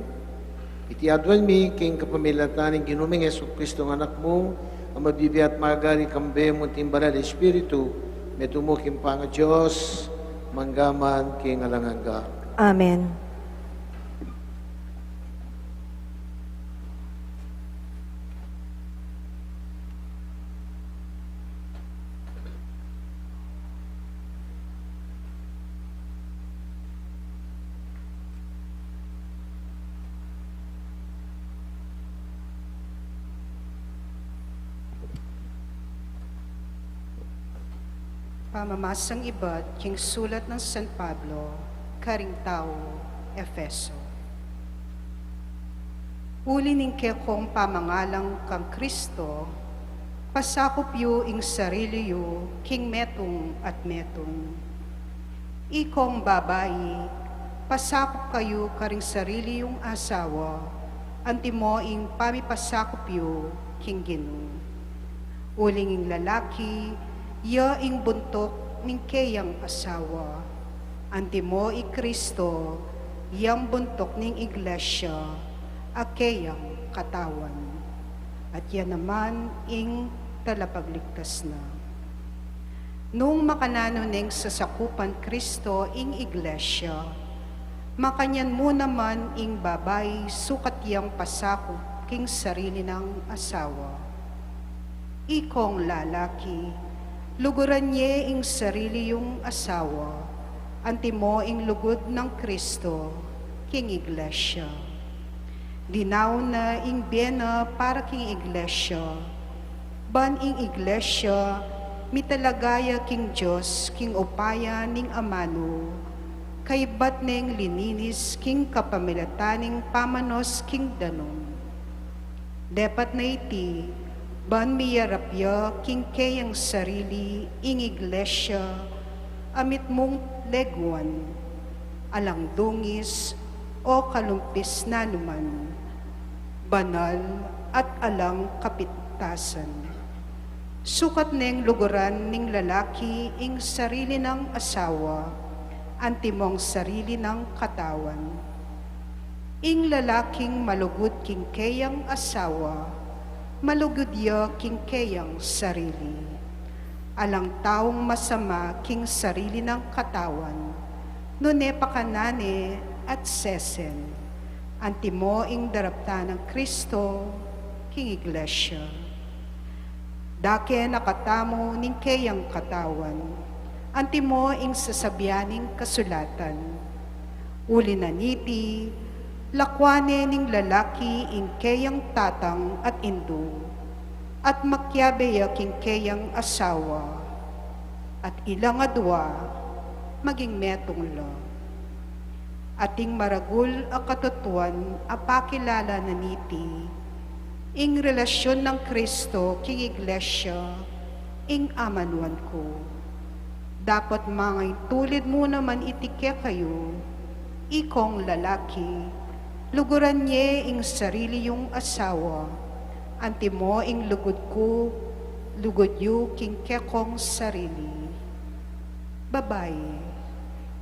Iti adwan mi king kapamilatan ng ginuming Yesu Kristo ng anak mo, ang mabibi at magari kambe mo timbanal Espiritu, metumo kimpa nga Diyos, manggaman king alanganga. Amen. Pamamasang iba't king sulat ng San Pablo, karing tao, Efeso. Uli ning kekong pamangalang kang Kristo, pasakop yu ing sarili yu, king metong at metong. Ikong babae, pasakop kayo karing sarili yung asawa, anti mo ing pamipasakop yu, king Ginoo. Uling ing lalaki, ya ing buntok ning kayang asawa. Anti mo i Kristo, yang buntok ning iglesia, akayang katawan. At yan naman ing talapagligtas na. Nung makanano ning sasakupan Kristo ing iglesia, makanyan mo naman ing babay sukat yang pasakop king sarili ng asawa. Ikong lalaki, luguran niya ing sarili yung asawa, anti mo ing lugod ng Kristo, king iglesia. Dinaw na ing biyena para king iglesia, ban ing iglesia, mitalagaya king Diyos, king upaya ning amano, kay bat ning lininis king kapamilataning pamanos king danon. Dapat na iti, ban miyarapya king kayang sarili ing iglesia, amit mong leguan, alang dungis o kalumpis na numan, banal at alang kapitasan. Sukat ning luguran ning lalaki ing sarili ng asawa, anti mong sarili ng katawan. Ing lalaking malugod king kayang asawa, malugod ya king kayang sarili. Alang taong masama king sarili ng katawan, nune pakanane at sesen, anti mo ing darapta ng Kristo, king iglesia. Dake nakatamo ning kayang katawan, anti mo ing sasabyaning kasulatan. Uli na niti, lakwane ning lalaki ing kayang tatang at indo, at makyabeya king kayang asawa, at ilang adwa, maging metong lo. Ating maragul a katutuan apakilala na niti, ing relasyon ng Kristo king iglesia, ing amanuan ko. Dapat mga tulid mo naman itike kayo, ikong lalaki, luguran niya ing sarili yung asawa, anti mo ing lugod ko, lugod yu king kekong sarili. Babae,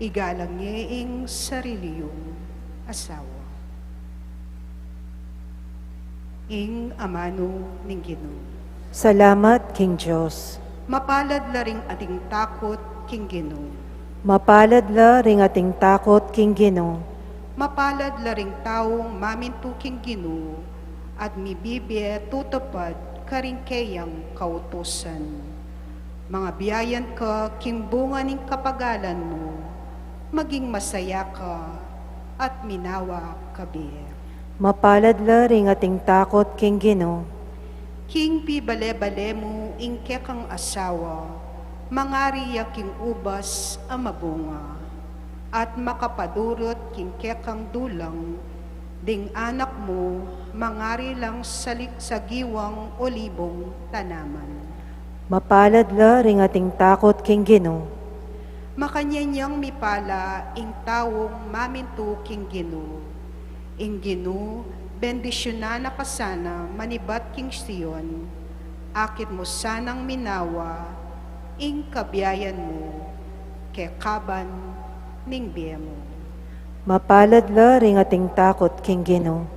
igalang niya ing sarili yung asawa. Ing amano ning Ginoo. Salamat, King Diyos. Mapalad la ring ating takot, King Ginoo. Mapalad la ring ating takot, King Ginoo. Mapalad la ring taong mamintu King Ginoo, at mibibye tutupad karing kayang kautusan. Mga biyayan ka, king bunga ning kapagalan mo, maging masaya ka, at minawa kabi. Mapalad la ring ating takot, King Ginoo. King pibale-bale mo ing kekang asawa, mangari king ubas ang mabunga, at makapadurot king kekang dulang, ding anak mo, mangari lang sa giwang olibong tanaman. Mapalad la ring ating takot, King Ginoo. makanyanyang mipala ing tawong mamintu king Ginoo. Ing Ginoo, bendisyonan na kasana manibat king Sion, akit mo sanang minawa, ing kabiyayan mo, kay kaban ning biya mo. Mapalad la ring ating takot king Ginoo.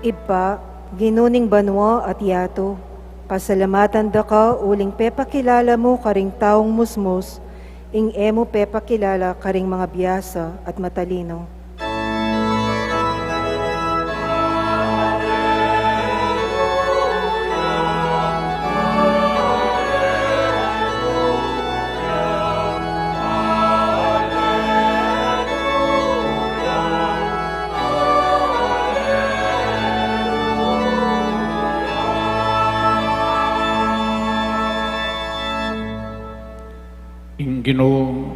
Iba, ginuning banwa at yato, pasalamatan da ka uling pepakilala mo karing taong musmos, ing emo pepakilala karing mga biyasa at matalino. Ing Ginoo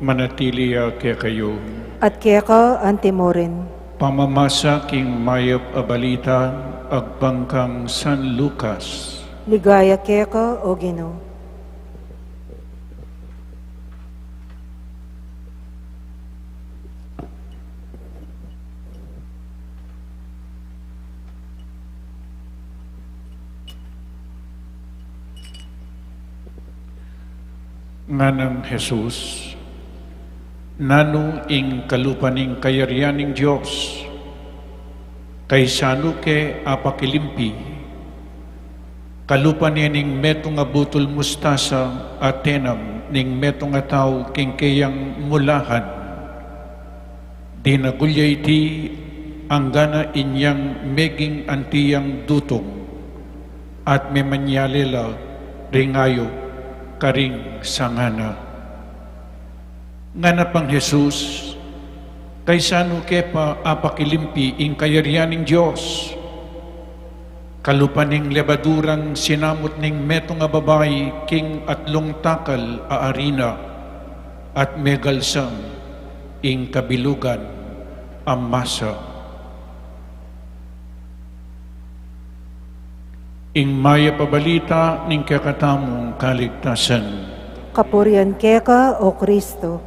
manatili kaya kayo. At kaya ka antimorin. Pamamasa king mayop a balita agbangkang San Lucas. Ligaya kaya ka o Ginoo. Nga ng Jesus, nano ing kalupaning kayarianing Diyos, kay sano ke apakilimpi, kalupan niya ning metong nga butol mustasa at tenam ning metong nga tao king kayang mulahan, di nagulyay ti ang gana inyang meging antiyang dutong at memanyalila ringayo karing sangana. Ngana pang Jesus, kay sano kepa apakilimpi ing kayarianing Diyos, kalupaning lebadurang sinamot ning meto nga babay king atlong takal a arina at megalsam ing kabilugan ang masa. Ing maya pabalita ning kakatamong kaligtasan. Kapurian kaya ka o Kristo.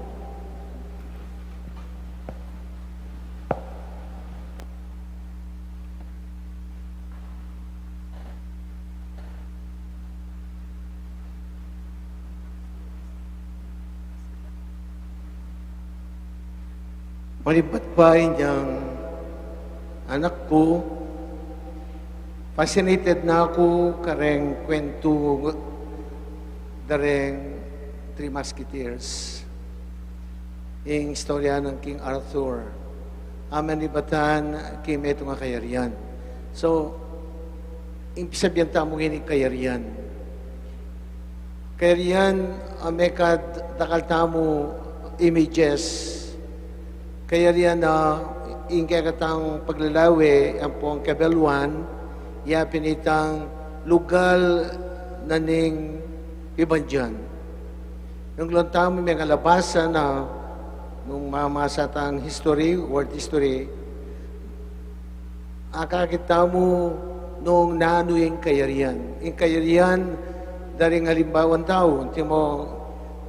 Malibat pa inyang anak ko, fascinated na ako kareng kwento dareng Three Musketeers. Yung istorya ng King Arthur. Aman ibatan kim ito nga kayarian. So, impisabyan tamong ini kayarian. Kayarian, amekad dakal tamo images. Kayarian na ingkakatang paglalawi ang pong kabelwan, ya pinitang lugal na ning ibandyan. Nung lantang may mga labasa na nung mamasatang history, world history, akakita mo nung nano yung kayarian. Yung kayarian, daring halimbawan tao, unti mo,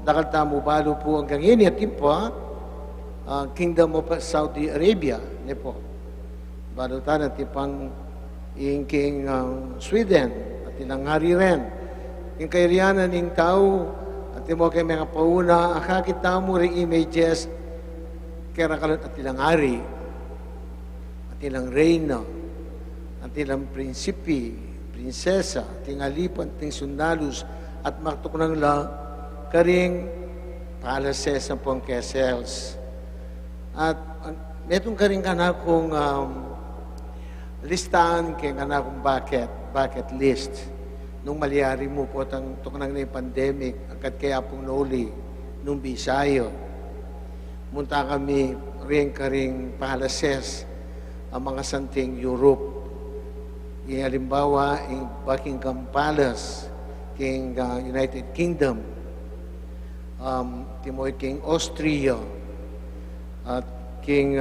dakal mo balo po hanggang ini at timpa, Kingdom of Saudi Arabia, ne po. Balo tayo tipang king Sweden, at ilang hari rin. Yung kayarianan ng tao, at mo kay mga pauna, akakita mo rin images, kaya nakalat at ilang hari, at ilang reyna, at ilang prinsipi, prinsesa, ting alipan, ting sundalus, at maktuknang la, karing palaces ang pong kesels. At metong karing kanakong listahan kay kanakong bucket list. Nung malyari mo po tang tuknang na yung pandemic, agad kaya pong nauli, nung Bisayo. Munta kami rin karing palaces ang mga santing Europe. Yung halimbawa, yung Buckingham Palace, king United Kingdom, timoy king Austria, at king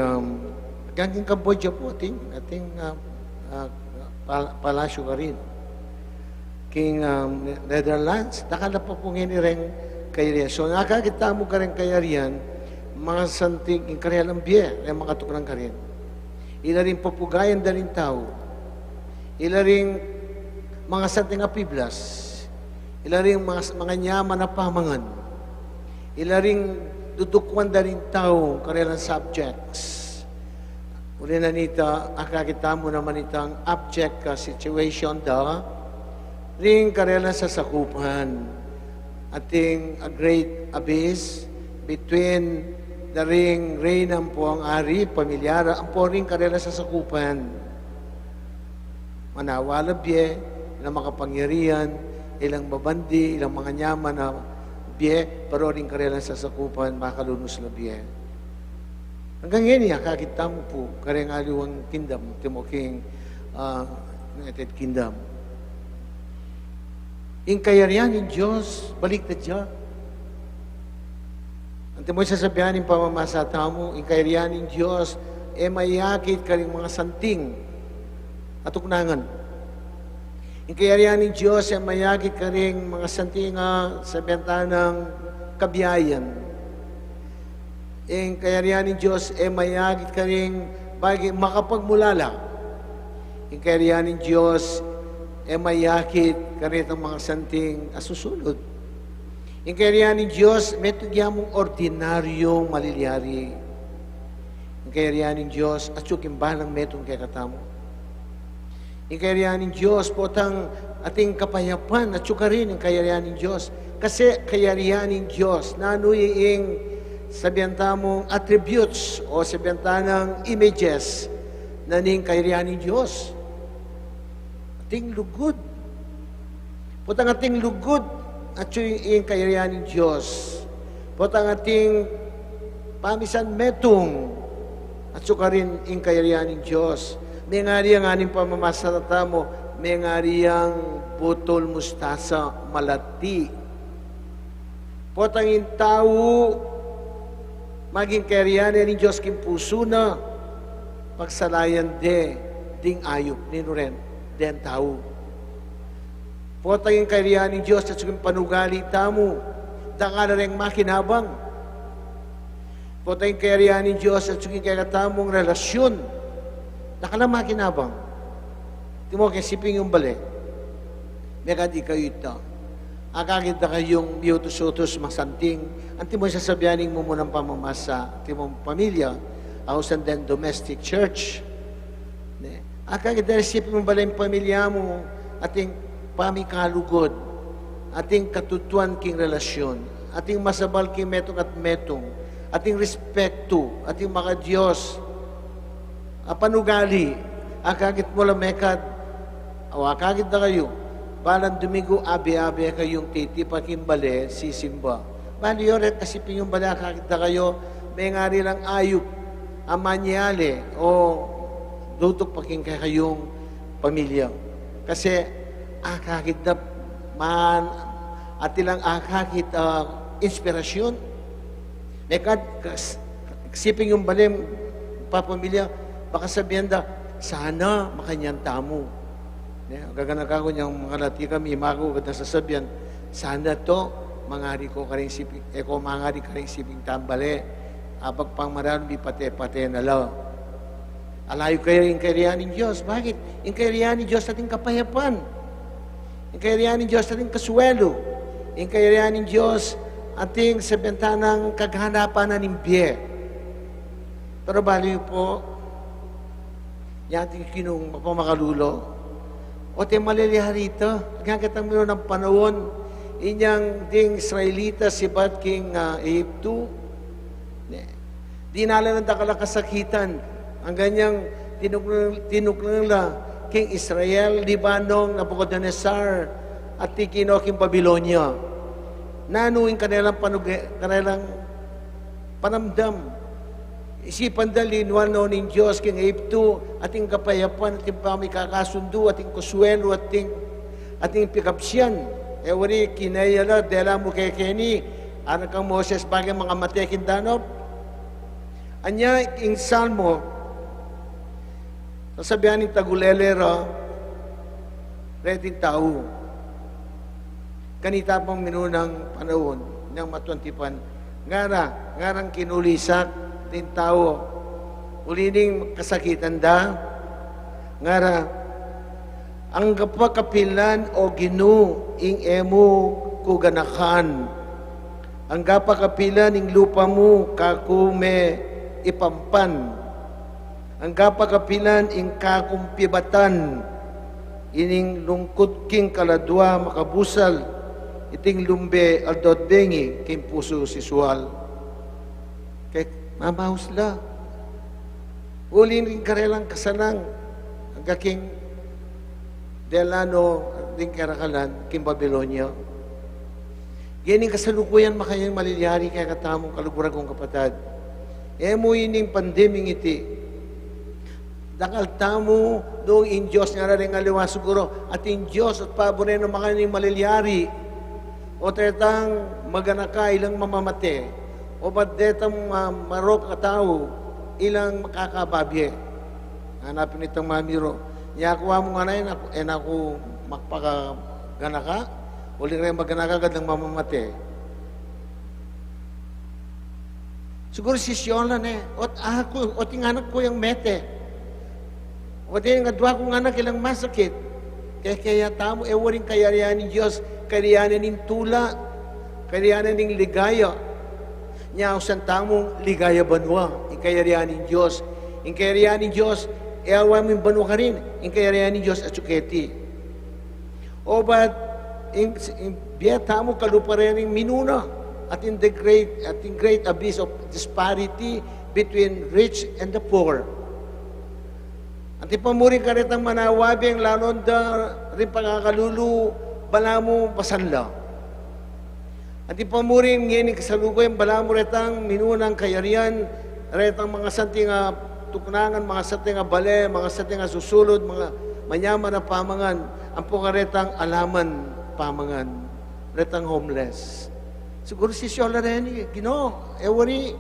Cambodia po, ating palasyo ka rin. King Netherlands, nakala pa po ngayon rin kayarian. So nakakita mo ka rin kayarian, mga santing inkaryal ang biye, ay mga tukrang ka rin. Ila rin papugayan daling tao. Ila rin mga santing apiblas. Ila rin mga nyaman na pamangan. Ila rin dudukwan daling tao, karyalang subjects. Uli na nita, akakita mo naman itang abject situation ring karela sa sakupan, ating a great abyss between the reign ang po ang ari, pamilyara, ang po ring karela sa sakupan. Manawalabye, ilang makapangyarihan, ilang babandi, ilang mga nyaman na bye, pero ring karela sa sakupan, makalunos labye. Hanggang ngayon, kakita mo po, kareng aliwang kingdom, timoking United Kingdom. Yung kayarihan ng Diyos, balik na Diyos. Ang timoy sasabihan ng pamamasa mo, yung kayarihan ng Diyos, mayakit ka rin mga santing at uknangan. Yung kayarihan ng Diyos, mayakit ka rin mga santing sa benta ng kabiyayan. Yung kayarihan ng Diyos, mayakit ka rin makapagmulala. Yung kayarihan ng Diyos, mayakit karit ang mga santing asusunod. Yung kayarihan ng Diyos, may tugyamong ordinaryong maliliari. Yung kayarihan ng Diyos, at yung balang metong kay katamo. Yung kayarihan ng Diyos, potang ating kapayapan, at yung rin yung kayarihan ng Diyos. Kasi kayarihan ng Diyos, nanuyiing sabihan mong attributes o sabihan ng images na ning kayarihan ng Diyos. Ating lugod. Potang ating lugod at yung kayarihan ng Diyos. Potang ating pamisan metong at suka rin yung kayarihan ng Diyos. May ngari ang aning pamamasarata mo, may ngari ang butol mustasa malati. Potang yung tao, maging kayarihan ng Diyos kim puso na, pagsalayan ding ayop, ninuren, den tao. Potang yung kayarihan ng Diyos at suging panugali tamo, daka na rin makinabang. Potang yung kayarihan ng Diyos at suging kagatamong relasyon, daka na makinabang. Timo kisiping yung bali, megad ikaw ito. Akagit na kayong biyutos-utos masanting, ang timo sasabihaning mo munang pamamasa, timong pamilya, house and then domestic church. Akagit na resipin mo bala yung pamilya mo, ating pamikalugod, ating katutuan king relasyon, ating masabal king metong at metong, ating respeto, ating mga Diyos, panugali, akagit mo lang mekad, o akagit na kayo, balang dumigo, abi-abi kayong titipakimbale, sisimba. Bali yun, kasipin yung bala, akagit na kayo, may ngari lang ayup, amanyale, o dutok paking kayong pamilya. Kasi, akagit na man, at ilang akagit inspirasyon. Mekad, kasipin yung balim, papamilya, baka sabihan da, sana makanyanta mo. Gaganak ako niyang mga lati kami, mako kada sasabihan, sana to, mangari ko karing siping, ko mangari karing siping tambale, abag pang maran, di pate-pate na la. Alayo kayo yung kayarihan ng Diyos. Bakit? Yung kayarihan ng Diyos ating kapayapan. Yung kayarihan ng Diyos ating kasuwelo. Yung kayarihan ng Diyos ating sa bentanang kaghanapan ng imbiye. Pero baliw po, yung ating kinong mapamakalulo, O te maliliharita, agkakatang mo ng panahon, inyang ding Israelita si Bat King Egypto, di nala ng dakala kasakitan, ang ganyang tinuklang nila King Israel, Libanong, Nabucodonosor, at tikino King Babylonia. Nanuin kanilang panamdam. Isipan dali nuano ng Diyos King Egypto, ating kapayapan, ating pamikakasundo, ating kusuelo, ating pikapsyan. Wari kinayala, dela mo kay Kenny, anak kang Moses, bagay mga matekin danop. Anya, ing Salmo, sasabihan ng tagulelera, reting tao. Kanita pang minunang panahon, ng matwantipan, ngarang kinulisak, din tao, ulining kasakitan da, ngara, ang kapakapilan o ginu, ing emo kuganakan, ang kapakapilan ing lupa mo, kakume ipampan, ang kapakapilan ing kakumpibatan, ining lungkot king kaladwa makabusal, iting lumbe aldot bengi, king puso sisual. Kaya mamaus la. Ulin rin karelang kasanang, ang kaking Delano, din karakalan, king Babylonia. Gining kasalukuyan makayang maliliyari kaya katamong kaluburan kong kapatad. Mo ining pandeming iti. Dakal tamo doong in Diyos nga rin aliwa siguro at in Diyos at paboreno makayang maliliyari o tetang maganaka ilang mamamate o ba't detang marok katao ilang makakababye. Hanapin itong mamiro. Yakuha mo nga na yun, ako makpakaganaka, uling rin maganaka agad ng mamamate. Siguro sisyon lang ot ako, o tinganak ko yung mete. O din nga dwa kong anak ilang masakit. Kaya tamo, waring kayarihan ni Diyos, kayarihan ng tula, kayarihan ng ligaya. Nya usan tamong ligaya banwa, ikayarihan ni Diyos. Ikayarihan ni Diyos, awa mo banwa ka rin, ikayarihan ni Diyos at suketi. O ba't, biya tamo kaluparening minuna at in the great abyss of disparity between rich and the poor. At ipamuring ka rin ang manawabing lanon da rin pangakalulu bala mo pasanla. At ipamuring ngayon kasalugoy ang bala mo retang minunang kayarian, retang mga santing tuknangan, mga santing bale, mga santing susulod, mga manyaman na pamangan, ang pungaretang alaman pamangan, retang homeless. Siguro si Shola rin, Ginoo, wari,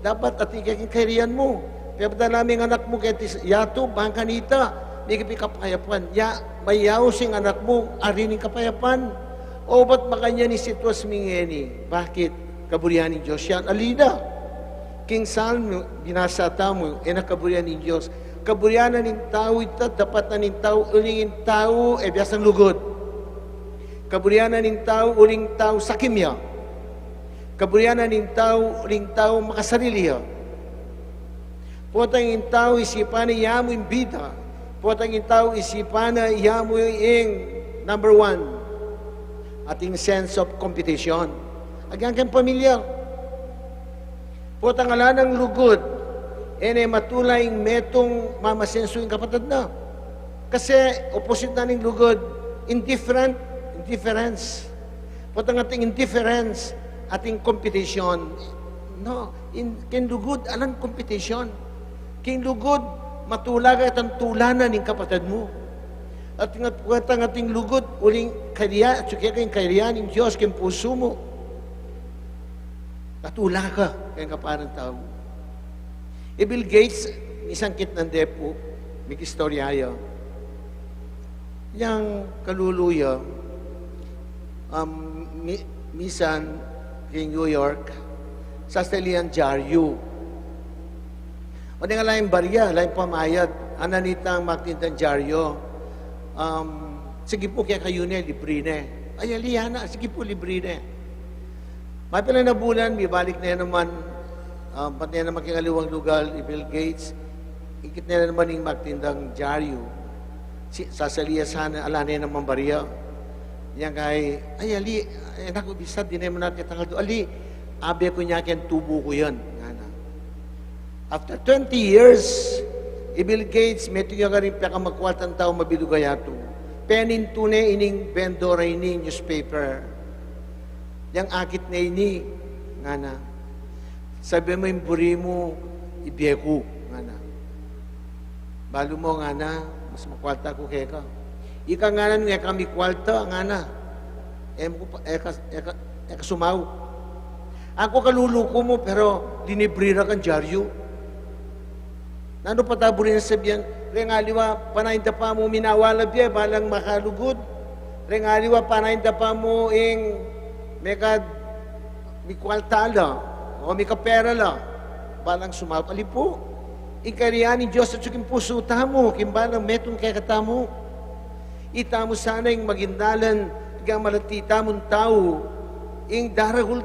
dapat atigay kayarian mo. Kaya pa namin anak mo kaya yato, bangkanita, may kapikapayapan. Mayaw sing anak mo, arining kapayapan. O ba't makanya ni sitwas mingeni? Bakit? Kaburihan ni Diyos yan. Alida. King Salmo, binasata mo, nakaburihan ni Diyos. Kaburihan na ng tao ito, dapat na ng tao, ulingin tao, biyasang lugod. Kaburihan na ng tao, uling tao, sakimya. Kaburihan na ng tao, uling tao, makasariliya. Potang in tao isipan na yamu in bida. Potang in tao isipan na yamu in number one. Ating sense of competition. Agang kang pamilya. Potang ala ng lugod. Matulay metong mamasenso yung kapatid na. Kasi opposite na ng lugod, indifference. Potang ating indifference, ating competition. No, kin lugod, alang competition. King lugod, matulag at ang tulanan ng kapatid mo. At ang ating lugod, uling kaya, at suki kayong kaya ng Diyos, kayong puso mo. Katula ka, kayong kaparang tao. Bill Gates, isang kit ng depo, may istorya. Yang kaluluya, misan, kay New York, sa Stelian Jaryu. O nga lang yung barya, lang yung pamayad, ananitang makintang dyaryo. Sige po kaya kayo na, libre na. Ay, aliyana, sige po, libre na. May pala na bulan, may balik na naman, pati na naman kingaliwang lugar, Bill Gates, ikit na naman yung magtindang dyaryo. sasaliya sana alane ng Mambaria. Yang kay, ay ali, naku, bisa, di naman natin tangal do. Ali, abe ko niya ken tubo ko yan. After 20 years, Bill Gates, meto niya ka rin pinakamagkwaltang tao mabidugayato. Penin tune ining vendor ini newspaper. Yang akit na ini, nga na. Sabi mo yung buri mo, ibiyeku, nga na. Balo mo nga na, mas makwalta ko kaya ka. Ika nga na nga kami kwalta, nga na. Eka sumaw. Ako kaluluko mo, pero linibrira kang dyaryo. Nano pataburi na sabihan, rengaliwa, panahinta pa mo minawala biya, balang makalugod. Rengaliwa, panahinta pa mo ing mikwalta la, o mikapera la, balang sumaw. Alipo, ikariyan ni Diyos at suking puso tamo, kimbalang metong kaya katamo. Itamo sana yung magindalan, tigang malatita mong tao, ing daragul